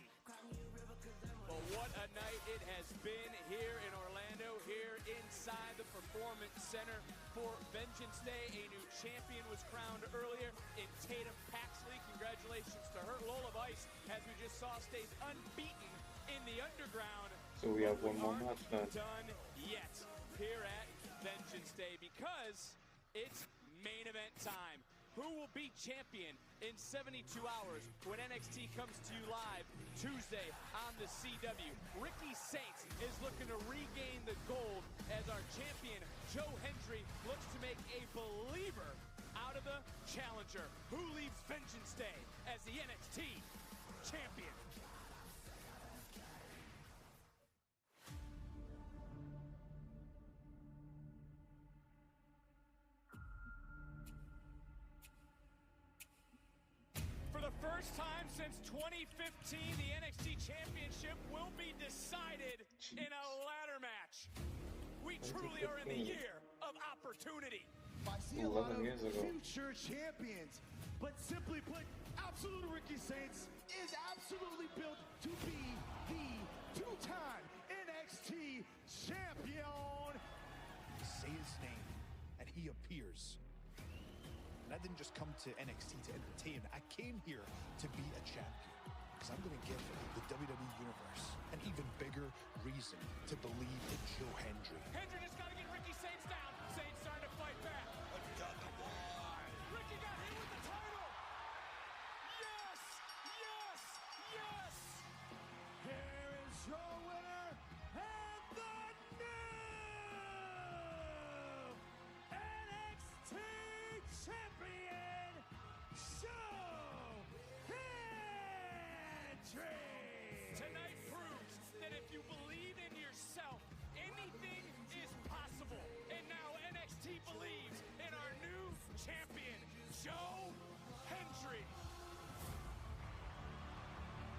But what a night it has been here in Orlando, here inside the Performance Center for Vengeance Day. A new champion was crowned earlier in Tatum Paxley. Congratulations to her. Lola Vice, as we just saw, stays unbeaten in the underground. So we have one more match then. Done yet here at Vengeance Day, because it's main event time. who will be champion in 72 hours when NXT comes to you live Tuesday on the CW. Ricky Saints is looking to regain the gold as our champion, Joe Hendry, looks to make a believer out of the challenger. Who leaves Vengeance Day as the NXT champion? For the first time since 2015, the NXT Championship will be decided in a ladder match. We truly are in the year of opportunity. I see a lot of future champions, but simply put, Absolute Ricky Saints is absolutely built to be the two-time NXT champion. Say his name, and he appears. And I didn't just come to NXT to entertain. I came here to be a champion. Because I'm going to give the WWE Universe an even bigger reason to believe in Joe Hendry. Hendry just got to get Ricky Saints down. Saints starting to fight back. Another one. Ricky got hit with the title. Yes, yes, yes. Here is your winner and the new NXT champion, Joe Hendry. Tonight proves that if you believe in yourself, anything is possible. And now NXT believes in our new champion, Joe Hendry.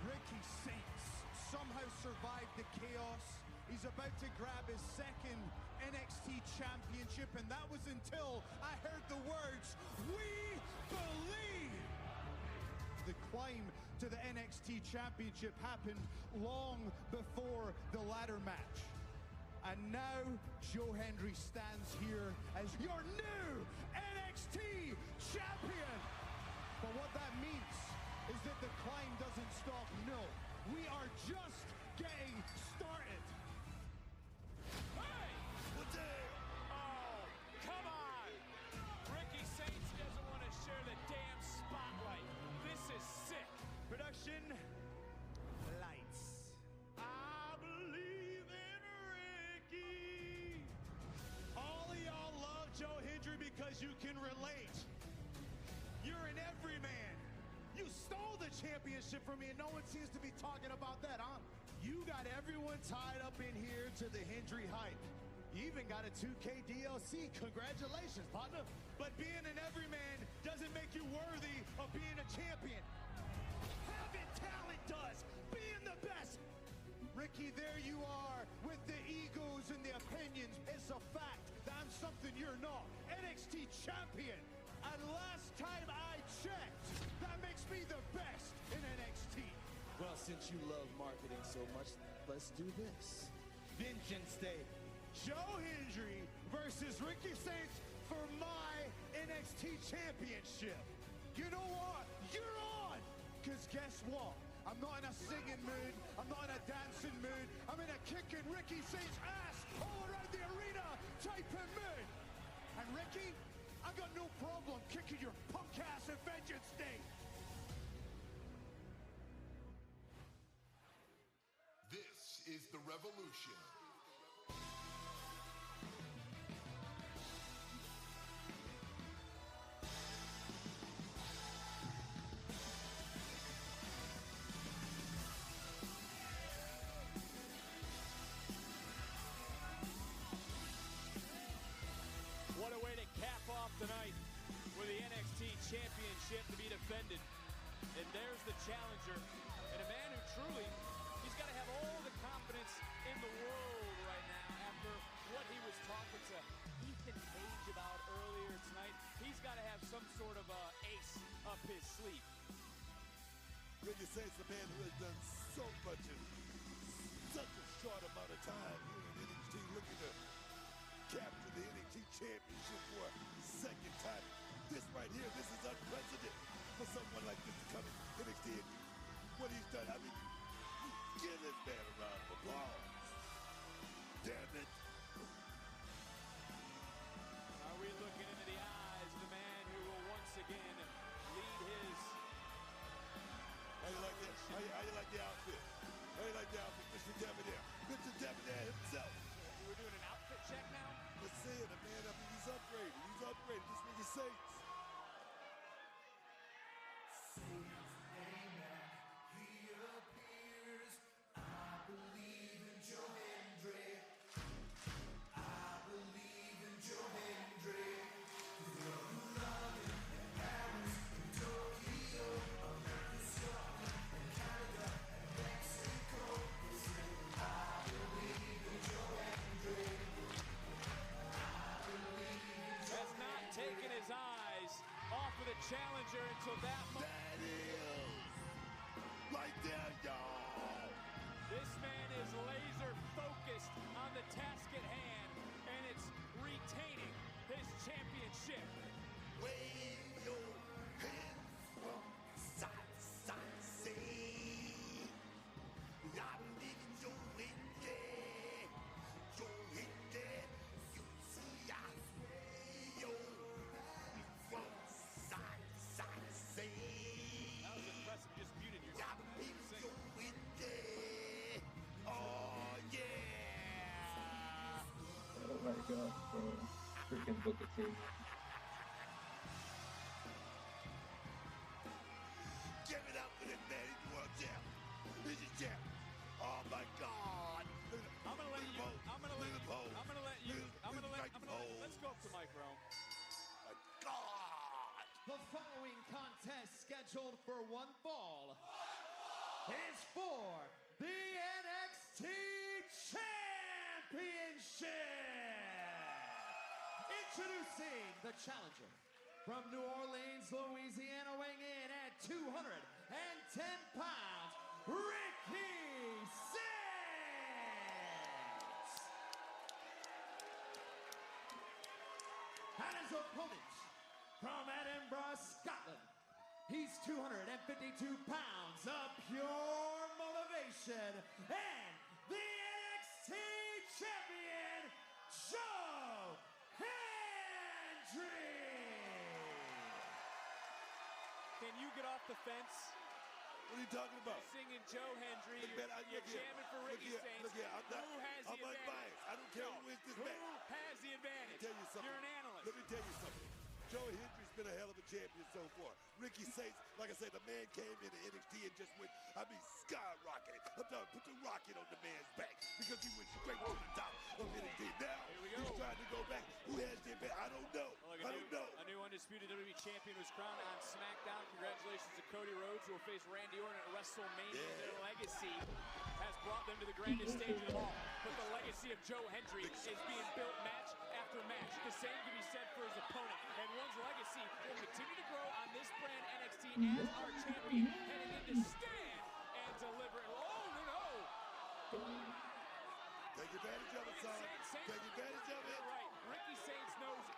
Ricky Saints somehow survived the chaos. He's about to grab his second NXT championship, and that was until I heard the words, "We believe." The climb to the NXT championship happened long before the ladder match. And now Joe Hendry stands here as your new NXT champion. But what that means is that the climb doesn't stop. No, we are just getting started. Hey! Well, damn! Oh, come on! Ricky Saints doesn't want to share the damn spotlight. This is sick. Production, lights. I believe in Ricky. All of y'all love Joe Hendry because you can relate. You're an everyman. You stole the championship from me and no one seems to be talking about that, huh? You got everyone tied up in here to the Hendry hype. You even got a 2K DLC. Congratulations, partner. But being an everyman doesn't make you worthy of being a champion. Having talent does. Being the best. Ricky, there you are with the egos and the opinions. It's a fact that I'm something you're not. NXT champion. And last time I checked, that makes me the best in NXT. Well, since you love marketing so much, let's do this. Vengeance Day. Joe Hendry versus Ricky Saints for my NXT championship. You know what? You're on! Because guess what? I'm not in a singing mood. I'm not in a dancing mood. I'm in a kicking Ricky Saints' ass all around the arena type of mood. And Ricky, I got no problem kicking your punk ass at Vengeance Day. This is the revolution. What a way to cap off the night with the NXT Championship to be defended. And there's the challenger, and a man who truly, he's got to have all the confidence in the world right now after what he was talking to Ethan Page about earlier tonight. He's got to have some sort of ace up his sleeve. Ricky Saints, a man who has done so much in such a short amount of time here in NXT, looking to capture the NXT Championship for a second time. This right here, this is unprecedented for someone like this to come in NXT and what he's done. I mean, give this man a round of applause. Damn it. Are we looking into the eyes of the man who will once again challenger until that moment. That is right there, y'all. This man is laser focused on the task at hand, and it's retaining his championship. Wave your hands from side to side, say, I believe in Joe Hendry. Joe Hendry, you see, I sway your from side to side, say. That was impressive, just muted yourself. I believe in Joe Hendry. Oh, yeah. Oh my god, bro. Freaking Booker T. Give it up for this man. He's the world champ. He's the champ. Oh my God. I'm gonna let you. Let's go up to Mike Rome. My God. The following contest scheduled for one fall is for the NXT Championship. Introducing the challenger from New Orleans, Louisiana, weighing in at 210 pounds, Ricky Saints. And his opponent from Edinburgh, Scotland, he's 252 pounds of pure motivation and the NXT champion, Joe Hendry. Can you get off the fence? What are you talking about? You're singing Joe Hendry. Look, man, You're jamming for Ricky Saints. Look here, Who has the advantage? unbiased. I don't care who wins this match. Who has the advantage? Let me tell you something. You're an analyst. Let me tell you something. Joe Hendry's been a hell of a champion so far. Ricky Saints, like I said, the man came into NXT and just went, skyrocketed. I'm talking, put the rocket on the man's back because he went straight to the top of NXT. Now, he's trying to go back. Who has the advantage? I don't know. Look, I don't know. A new undisputed WWE champion was crowned on SmackDown. Congratulations to Cody Rhodes, who will face Randy Orton at WrestleMania. Yeah. Their legacy has brought them to the grandest stage of them all. But the legacy of Joe Hendry is being built match after match. The same can be said for his opponent. And one's legacy will continue to grow on this brand NXT as our champion heading into Stand and Deliver. Oh, no. Take advantage of it, son. Take advantage of it. You're right. Ricky Saints knows it.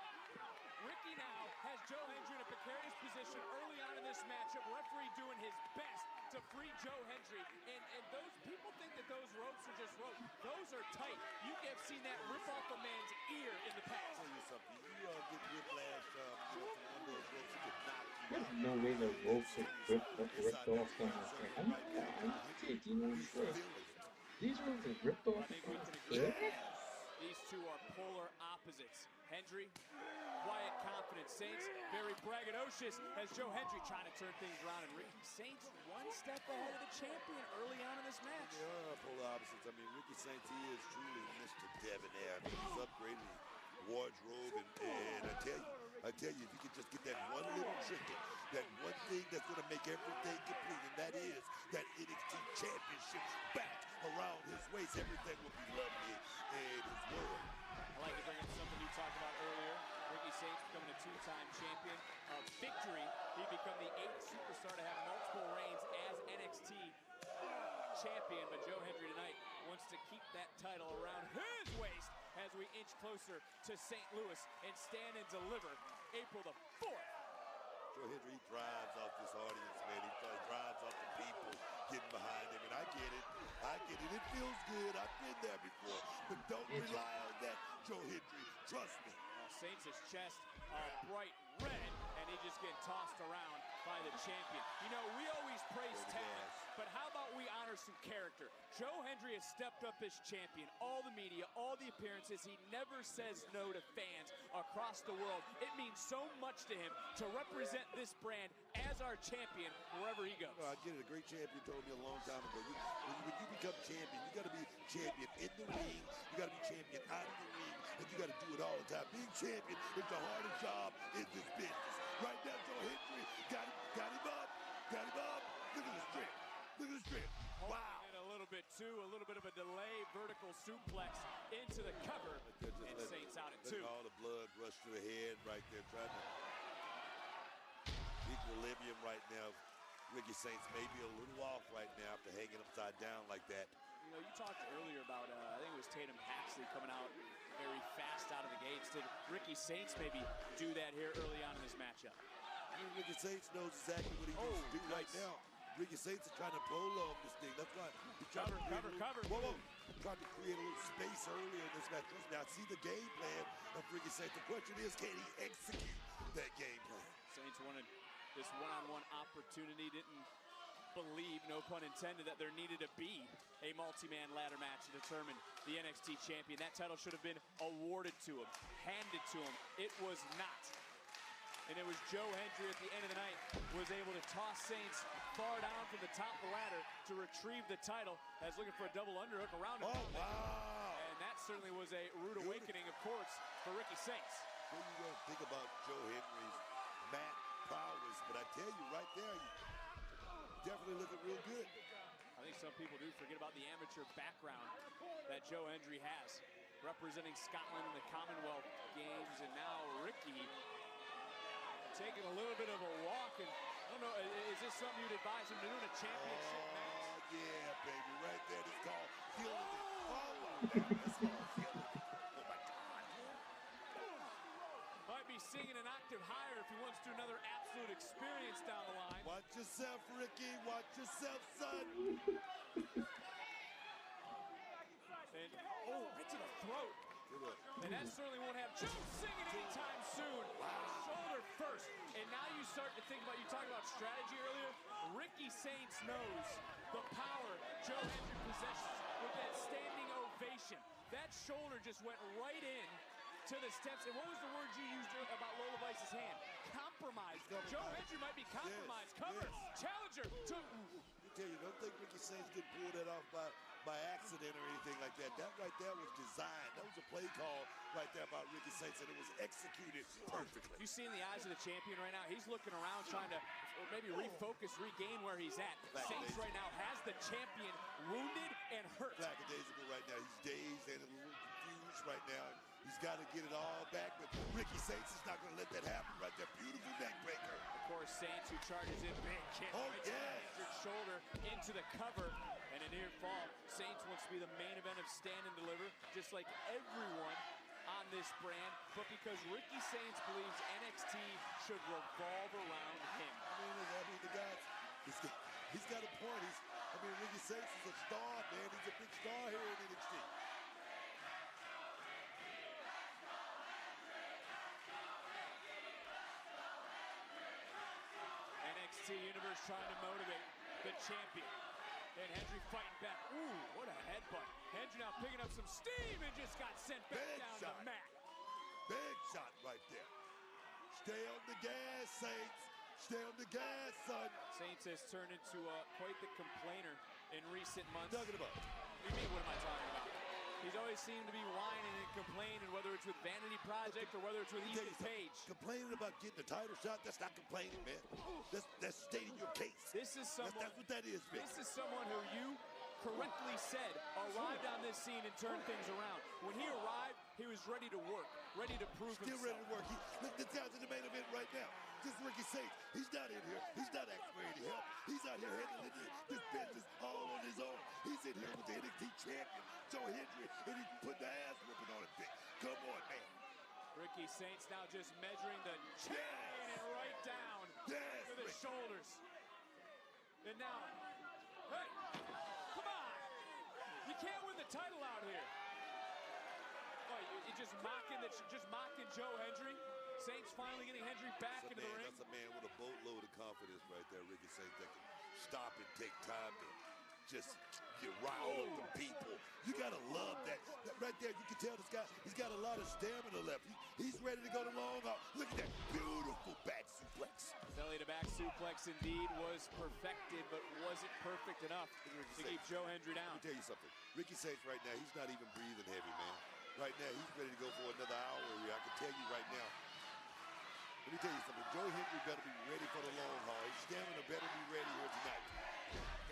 Ricky now has Joe Hendry in a precarious position early on in this matchup. Referee doing his best to free Joe Hendry. And those people think that those ropes are just ropes. Those are tight. You have seen that rip off a man's ear in the past. I'll tell you something. You get whiplash from one of those ropes, you could knock you There's out. no way the ropes are ripped off from my hair. I did, you know what? These ropes are ripped off from my hair? These two are polar opposites. Hendry, quiet, confident. Saints, very braggadocious as Joe Hendry trying to turn things around. And Ricky Saints one step ahead of the champion early on in this match. They are polar opposites. I mean, Ricky Saints, he is truly Mr. Debonair. I mean, he's upgraded his wardrobe. And I tell you, if you could just get that one little trinket, that one thing that's going to make everything complete, and that is that NXT championship back around his waist, everything will be lovely in his world. I like to bring up something you talked about earlier. Ricky Saints becoming a two-time champion. Of victory, he become the 8th superstar to have multiple reigns as NXT champion. But Joe Hendry tonight wants to keep that title around his waist as we inch closer to St. Louis and Stand and Deliver April the 4th. Joe Hendry, he thrives off this audience, man. He thrives off the people getting behind him. And I get it. It feels good. I've been there before. But don't rely on that, Joe Hendry. Trust me. Saints' chest bright red, and he just getting tossed around by the champion. You know, we always praise talent, but how about we honor some character? Joe Hendry has stepped up as champion. All the media, all the appearances, he never says no to fans across the world. It means so much to him to represent this brand as our champion wherever he goes. I get it. A great champion told me a long time ago. When you become champion, you got to be champion in the ring. You got to be champion out of the ring. And you got to do it all the time. Being champion is the hardest job in this business. Right now, Joe Hendry got him up. Look at the strength. Wow. And a little bit too, a little bit of a delay, vertical suplex into the cover. And Saints out at 2. All the blood rush to the head right there, trying to. equilibrium right now. Ricky Saints may be a little off right now after hanging upside down like that. You know, you talked earlier about, I think it was Tatum Paxley coming out very fast out of the gates. Did Ricky Saints maybe do that here early on in this matchup? Ricky Saints knows exactly what he needs to do right now. Ricky Saints is trying to prolong this thing. That's why he's trying to cover. Whoa. Trying to create a little space earlier in this match. Now, see the game plan of Ricky Saints. The question is, can he execute that game plan? Saints wanted this one-on-one opportunity. Didn't believe, no pun intended, that there needed to be a multi-man ladder match to determine the NXT champion. That title should have been awarded to him, handed to him. It was not. And it was Joe Hendry at the end of the night was able to toss Saints far down from the top of the ladder to retrieve the title. As looking for a double underhook around him. Oh, wow. And that certainly was a rude awakening, of course, for Ricky Saints. What are you going to think about Joe Hendry's mat prowess? But I tell you, right there, you definitely looking real good. I think some people do forget about the amateur background that Joe Hendry has, representing Scotland in the Commonwealth Games, and now Ricky taking a little bit of a walk. And I don't know, is this something you'd advise him to do in a championship match? Oh, yeah, baby, right there. This called feeling it. Oh, that's called feeling it. Oh, my God. Might be singing an octave higher if he wants to do another absolute experience down the line. Watch yourself, Ricky. Watch yourself, son. And, right to the throat. And that certainly won't have Joe singing anytime soon. Shoulder first. And now you start to think about, you talked about strategy earlier. Ricky Saints knows the power Joe Hendry possesses with that standing ovation. That shoulder just went right in to the steps. And what was the word you used about Lola Vice's hand? Compromise. Joe Hendry might be compromised. Cover. Challenger. I tell you, don't think Ricky Saints could pull that off by accident or anything like that. That right there was designed. That was a play call right there about Ricky Saints, and it was executed perfectly. You see in the eyes of the champion right now, he's looking around trying to maybe refocus, regain where he's at. Saints right now has the champion wounded and hurt. Lackadaisical right now. He's dazed and a little confused right now. He's got to get it all back, but Ricky Saints is not going to let that happen right there. Beautiful neck breaker. Of course, Saints who charges in big kick right to the injured shoulder into the cover. And a near fall. Saints wants to be the main event of Stand and Deliver, just like everyone on this brand. But because Ricky Saints believes NXT should revolve around him. I mean, the guy, he's got a point. Ricky Saints is a star, man. He's a big star here in NXT. NXT Universe trying to motivate the champion. And Hendry fighting back. Ooh, what a headbutt. Hendry now picking up some steam and just got sent back down the mat. Big shot right there. Stay on the gas, Saints. Stay on the gas, son. Saints has turned into quite the complainer in recent months. Talking about? What do you mean, what am I talking about? He's always seemed to be whining and complaining, whether it's with Vanity Project or whether it's with Ethan Page. Complaining about getting a title shot, that's not complaining, man. That's stating your case. This is someone. That's what that is, man. This is someone who you correctly said arrived on this scene and turned things around. When he arrived, he was ready to work, ready to prove himself. Still ready to work. Look, this guy's in the main event right now. This is Ricky Saints. He's not in here. He's not asking for any help. He's out here handling this business all on his own. He's in here with the NXT champion, Joe Hendry, and he's putting the ass whooping on him. Come on, man. Ricky Saints now just measuring the chain and right down to the shoulders. And now, hey, come on. You can't win the title out here. Oh, you're just mocking Joe Hendry. Saints finally getting Hendry back into the ring. That's a man with a boatload of confidence right there, Ricky Saints, that can stop and take time to just get riled up the people. You gotta love that. Right there, you can tell this guy, he's got a lot of stamina left. He's ready to go the long haul. Look at that beautiful back suplex. Belly to back suplex indeed was perfected, but wasn't perfect enough to keep Joe Hendry down. Let me tell you something. Ricky Saints right now, he's not even breathing heavy, man. Right now, he's ready to go for another hour here. I can tell you right now. Let me tell you something. Joe Hendry better be ready for the long haul. His stamina better be ready here tonight.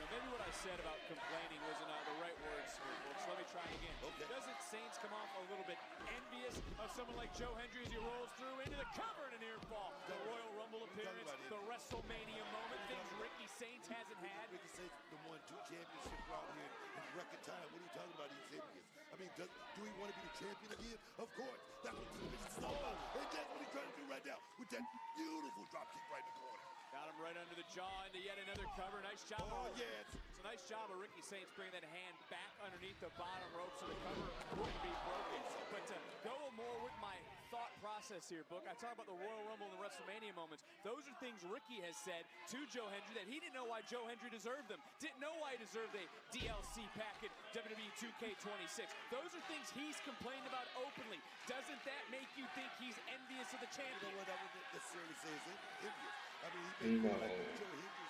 Now, maybe what I said about complaining wasn't the right words here, folks. Let me try again. Okay. Doesn't Saints come off a little bit envious of someone like Joe Hendry as he rolls through into the cover and a near fall? The Royal Rumble appearance, the WrestleMania moment, things Ricky Saints hasn't had. Ricky Saints won 2 championships around here in record time. What are you talking about? He's envious. I mean, do we want to be the champion again? Of course. That's what this is all about. And that's what he's trying to do right now with that beautiful drop kick right in the corner. Got him right under the jaw into yet another cover. Nice job. Oh, yes. It's a nice job of Ricky Saints bringing that hand back underneath the bottom rope so the cover wouldn't be broken. But to go more with my thought process here, Book, I talk about the Royal Rumble and the WrestleMania moments. Those are things Ricky has said to Joe Hendry that he didn't know why Joe Hendry deserved them. Didn't know why he deserved a DLC pack at WWE 2K26. Those are things he's complained about openly. Doesn't that make you think he's envious of the champion? You know what? I wouldn't necessarily say is envious. I mean, No,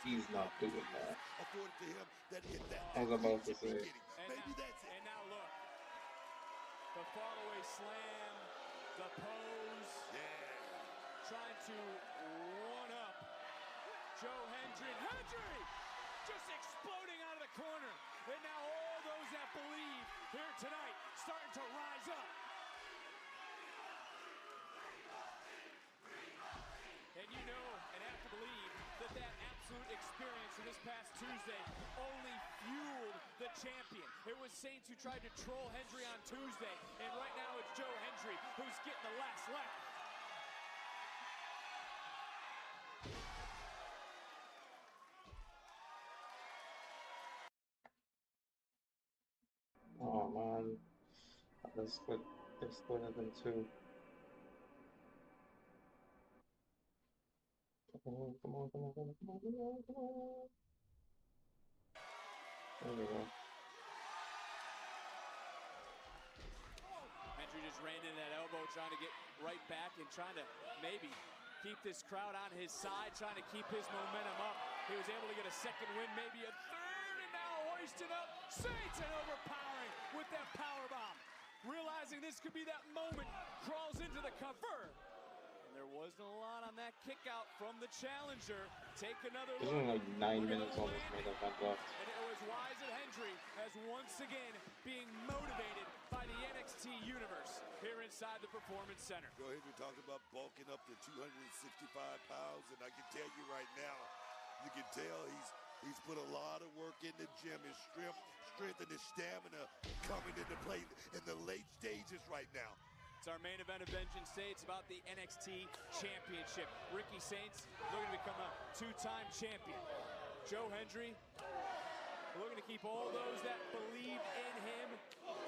he's not doing that. Afforded to him that I was about to say. Maybe that's it. And now look, the fallaway slam, the pose, trying to one-up Joe Hendry. Hendry just exploding out of the corner. And now all those that believe here tonight starting to rise up. And you know and have to believe that that absolute experience in this past Tuesday only fueled the champion. It was Saints who tried to troll Hendry on Tuesday, and right now it's Joe Hendry who's getting the last laugh. Oh man, that's good. They split them too. Come on, come on, come on, come on, come on, come on, come on. There we go. Hendry just ran into that elbow, trying to get right back and trying to maybe keep this crowd on his side, trying to keep his momentum up. He was able to get a second win, maybe a third, and now hoisted up Saints and overpowering with that powerbomb. Realizing this could be that moment, crawls into the cover. There wasn't a lot on that kick out from the challenger. Take another There's look. only like 9 minutes on this main event left. And it was wise of Hendry as once again being motivated by the NXT universe here inside the Performance Center. Joe Hendry talked about bulking up to 265 pounds, and I can tell you right now, you can tell he's put a lot of work in the gym. His strength and his stamina coming into play in the late stages right now. It's our main event of Vengeance Day. It's about the NXT Championship. Ricky Saints looking to become a 2-time champion. Joe Hendry looking to keep all those that believe in him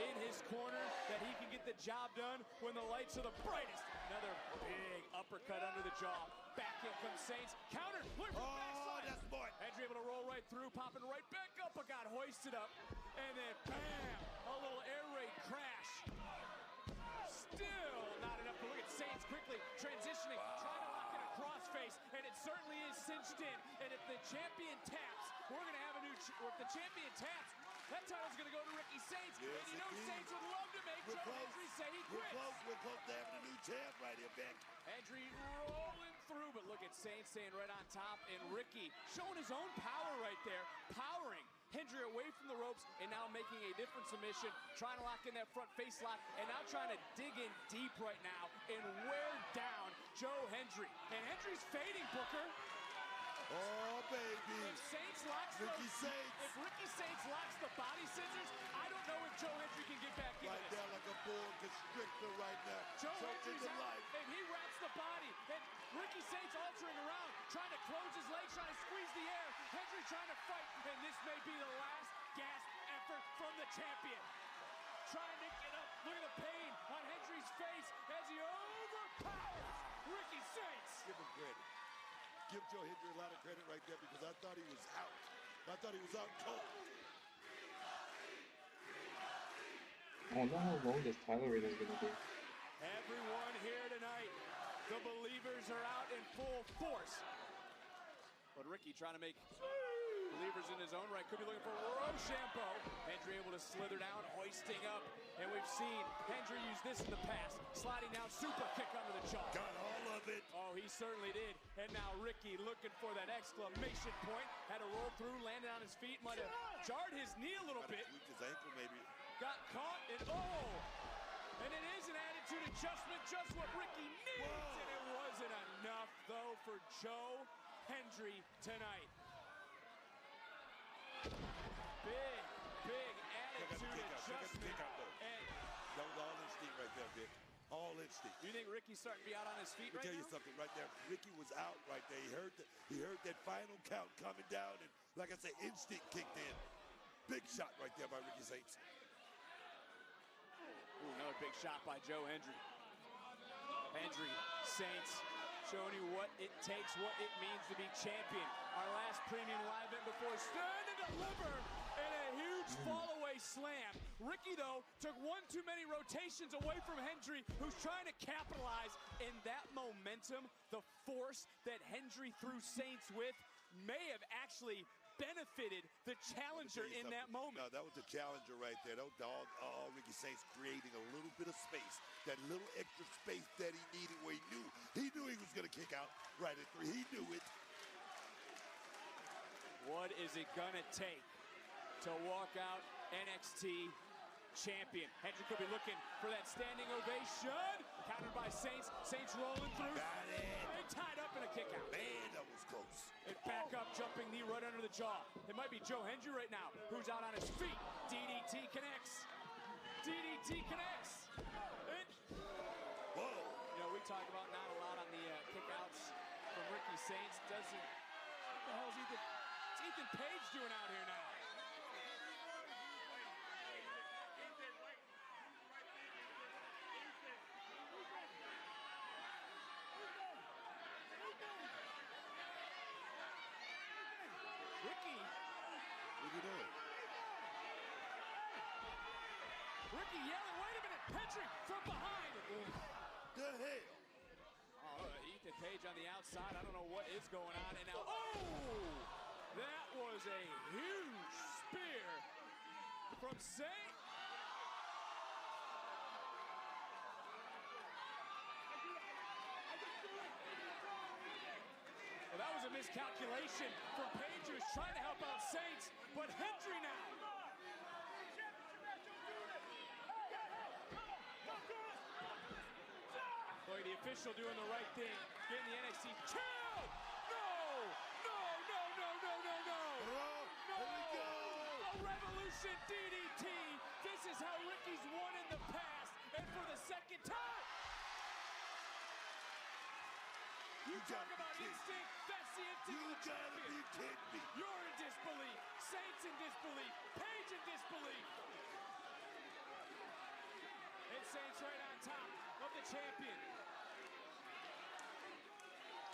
in his corner, that he can get the job done when the lights are the brightest. Another big uppercut under the jaw. Back in comes Saints. Countered. Look for the backslide. That's smart. Hendry able to roll right through, popping right back up, but got hoisted up. And then bam, a little air raid crash. Still not enough to look at Saints quickly transitioning, trying to lock in a crossface, and it certainly is cinched in. And if the champion taps, we're going to have a new, or if the champion taps, that title's going to go to Ricky Saints. Yes, and you know Saints would love to make Joe Hendry say he quits. We're close to having a new champ right here, Beck. Hendry rolling through, but look at Saints staying right on top, and Ricky showing his own power right there, powering Hendry away from the ropes, and now making a different submission, trying to lock in that front face lock, and now trying to dig in deep right now and wear down Joe Hendry. And Hendry's fading, Booker. Oh, baby. If Saints locks Ricky Saints. If Ricky Saints locks the body scissors, I don't know if Joe Hendry can get back in Right this. down like a bull constrictor right now. Joe Hendry's into out, life. and he wraps the body, and Ricky Saints altering around, trying to close his legs, trying to squeeze the air. Hendry trying to fight, and this may be the last gasp effort from the champion. Trying to get up. Look at the pain on Hendry's face as he overpowers Ricky Saints. Give him credit. Give Joe Hendry a lot of credit right there, because I thought he was out. I thought he was out cold. I don't know how long this title reign is going to be. Everyone here tonight, the believers are out in full force. But Ricky trying to make believers in his own right. Could be looking for Rochambeau. Hendry able to slither down, hoisting up. And we've seen Hendry use this in the past. Sliding down, super kick under the jaw. Got all of it. Oh, he certainly did. And now Ricky looking for that exclamation point. Had to roll through, landed on his feet. Might have jarred his knee a little bit. Tweaked his ankle maybe. Got caught and oh! And it is an attitude adjustment, just what Ricky needs. Whoa. And it wasn't enough, though, for Joe Hendry tonight. Big attitude adjustment. And that was all instinct right there, Vic. All instinct. You think Ricky's starting to be out on his feet right now? Let me tell you something right there. Ricky was out right there. He heard that final count coming down, and like I said, instinct kicked in. Big shot right there by Ricky Saints. Ooh, another big shot by Joe Hendry. Hendry, Saints, showing you what it takes, what it means to be champion. Our last premium live event before stand and deliver, and a huge fall-away slam. Ricky, though, took one too many rotations away from Hendry, who's trying to capitalize in that momentum. The force that Hendry threw Saints with may have actually benefited the challenger in that moment. No, that was the challenger right there. That was all Ricky Saints creating a little bit of space, that little extra space that he needed where he knew he was going to kick out right at 3. He knew it. What is it going to take to walk out NXT champion? Hendry could be looking for that standing ovation. Countered by Saints. Saints rolling through. Got it. They tied up in a kick out. Man, that was close. And back up, jumping knee right under the jaw. It might be Joe Hendry right now, who's out on his feet. DDT connects. DDT connects. Whoa. You know, we talk about not a lot on the kickouts from Ricky Saints. What the hell is Ethan Page doing out here now? Ricky yelling, wait a minute, Hendry from behind. The hell? Oh, Ethan Page on the outside. I don't know what is going on. And now, oh, that was a huge spear from Saint. Well, that was a miscalculation from Page, who was trying to help out Saints, but Hendry now. Boy, the official doing the right thing, getting the NXT chill. No! A Revolution DDT. This is how Ricky's won in the past, and for the second time. You talk about instinct, that's the instinct of the champion. You gotta be kidding me. You're in disbelief, Saints in disbelief, Page in disbelief. And Saints right on top of the champion.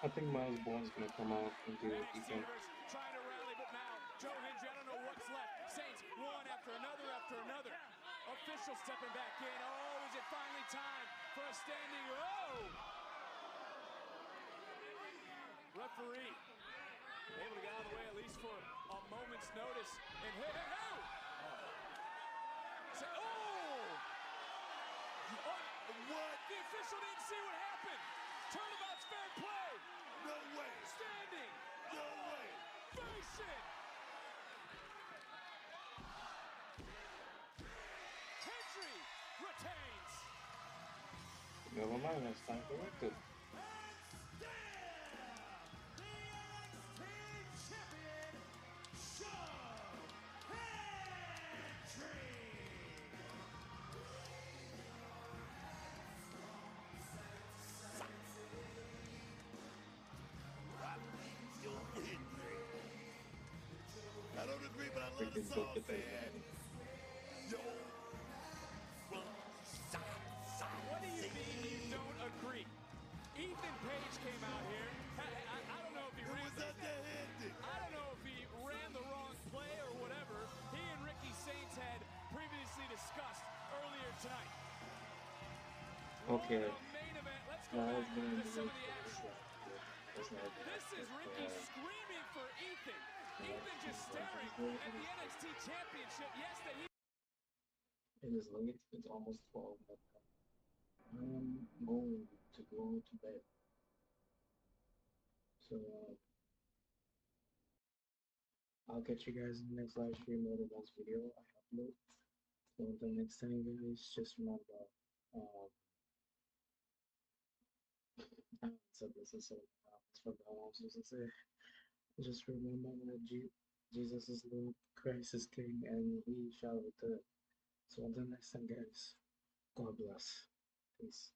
I think Miles Bourne's gonna come out and do it NXT again. Universe trying to rally, but now Joe Hendry, I don't know what's left. Saints one after another after another. Official stepping back in. Oh, is it finally time for a standing? Oh! Referee able to get out of the way at least for a moment's notice. And hey! What? The official didn't see what happened. Turnabout's fair play. No way. Standing. No way. Face it. Hendry retains. Never mind, that's time corrected. I don't agree, but I love the song, man. Yo. What do you mean you don't agree? Ethan Page came out here. I don't know if he ran I don't know if he ran the wrong play or whatever. He and Ricky Saints had previously discussed earlier tonight. Okay. Main event. Let's go back to some of the action. This is Ricky screaming for Ethan. Ethan just staring at the NXT Championship. Yes, that he. It is late. It's almost 12 midnight. I'm going to go to bed. So, I'll catch you guys in the next live stream or the next video I upload. So until next time, guys, just remember, I haven't said this in so long. It's from the I was supposed to say. Just remember that Jesus is Lord, Christ is King, and He shall return. So until next time, guys, God bless. Peace.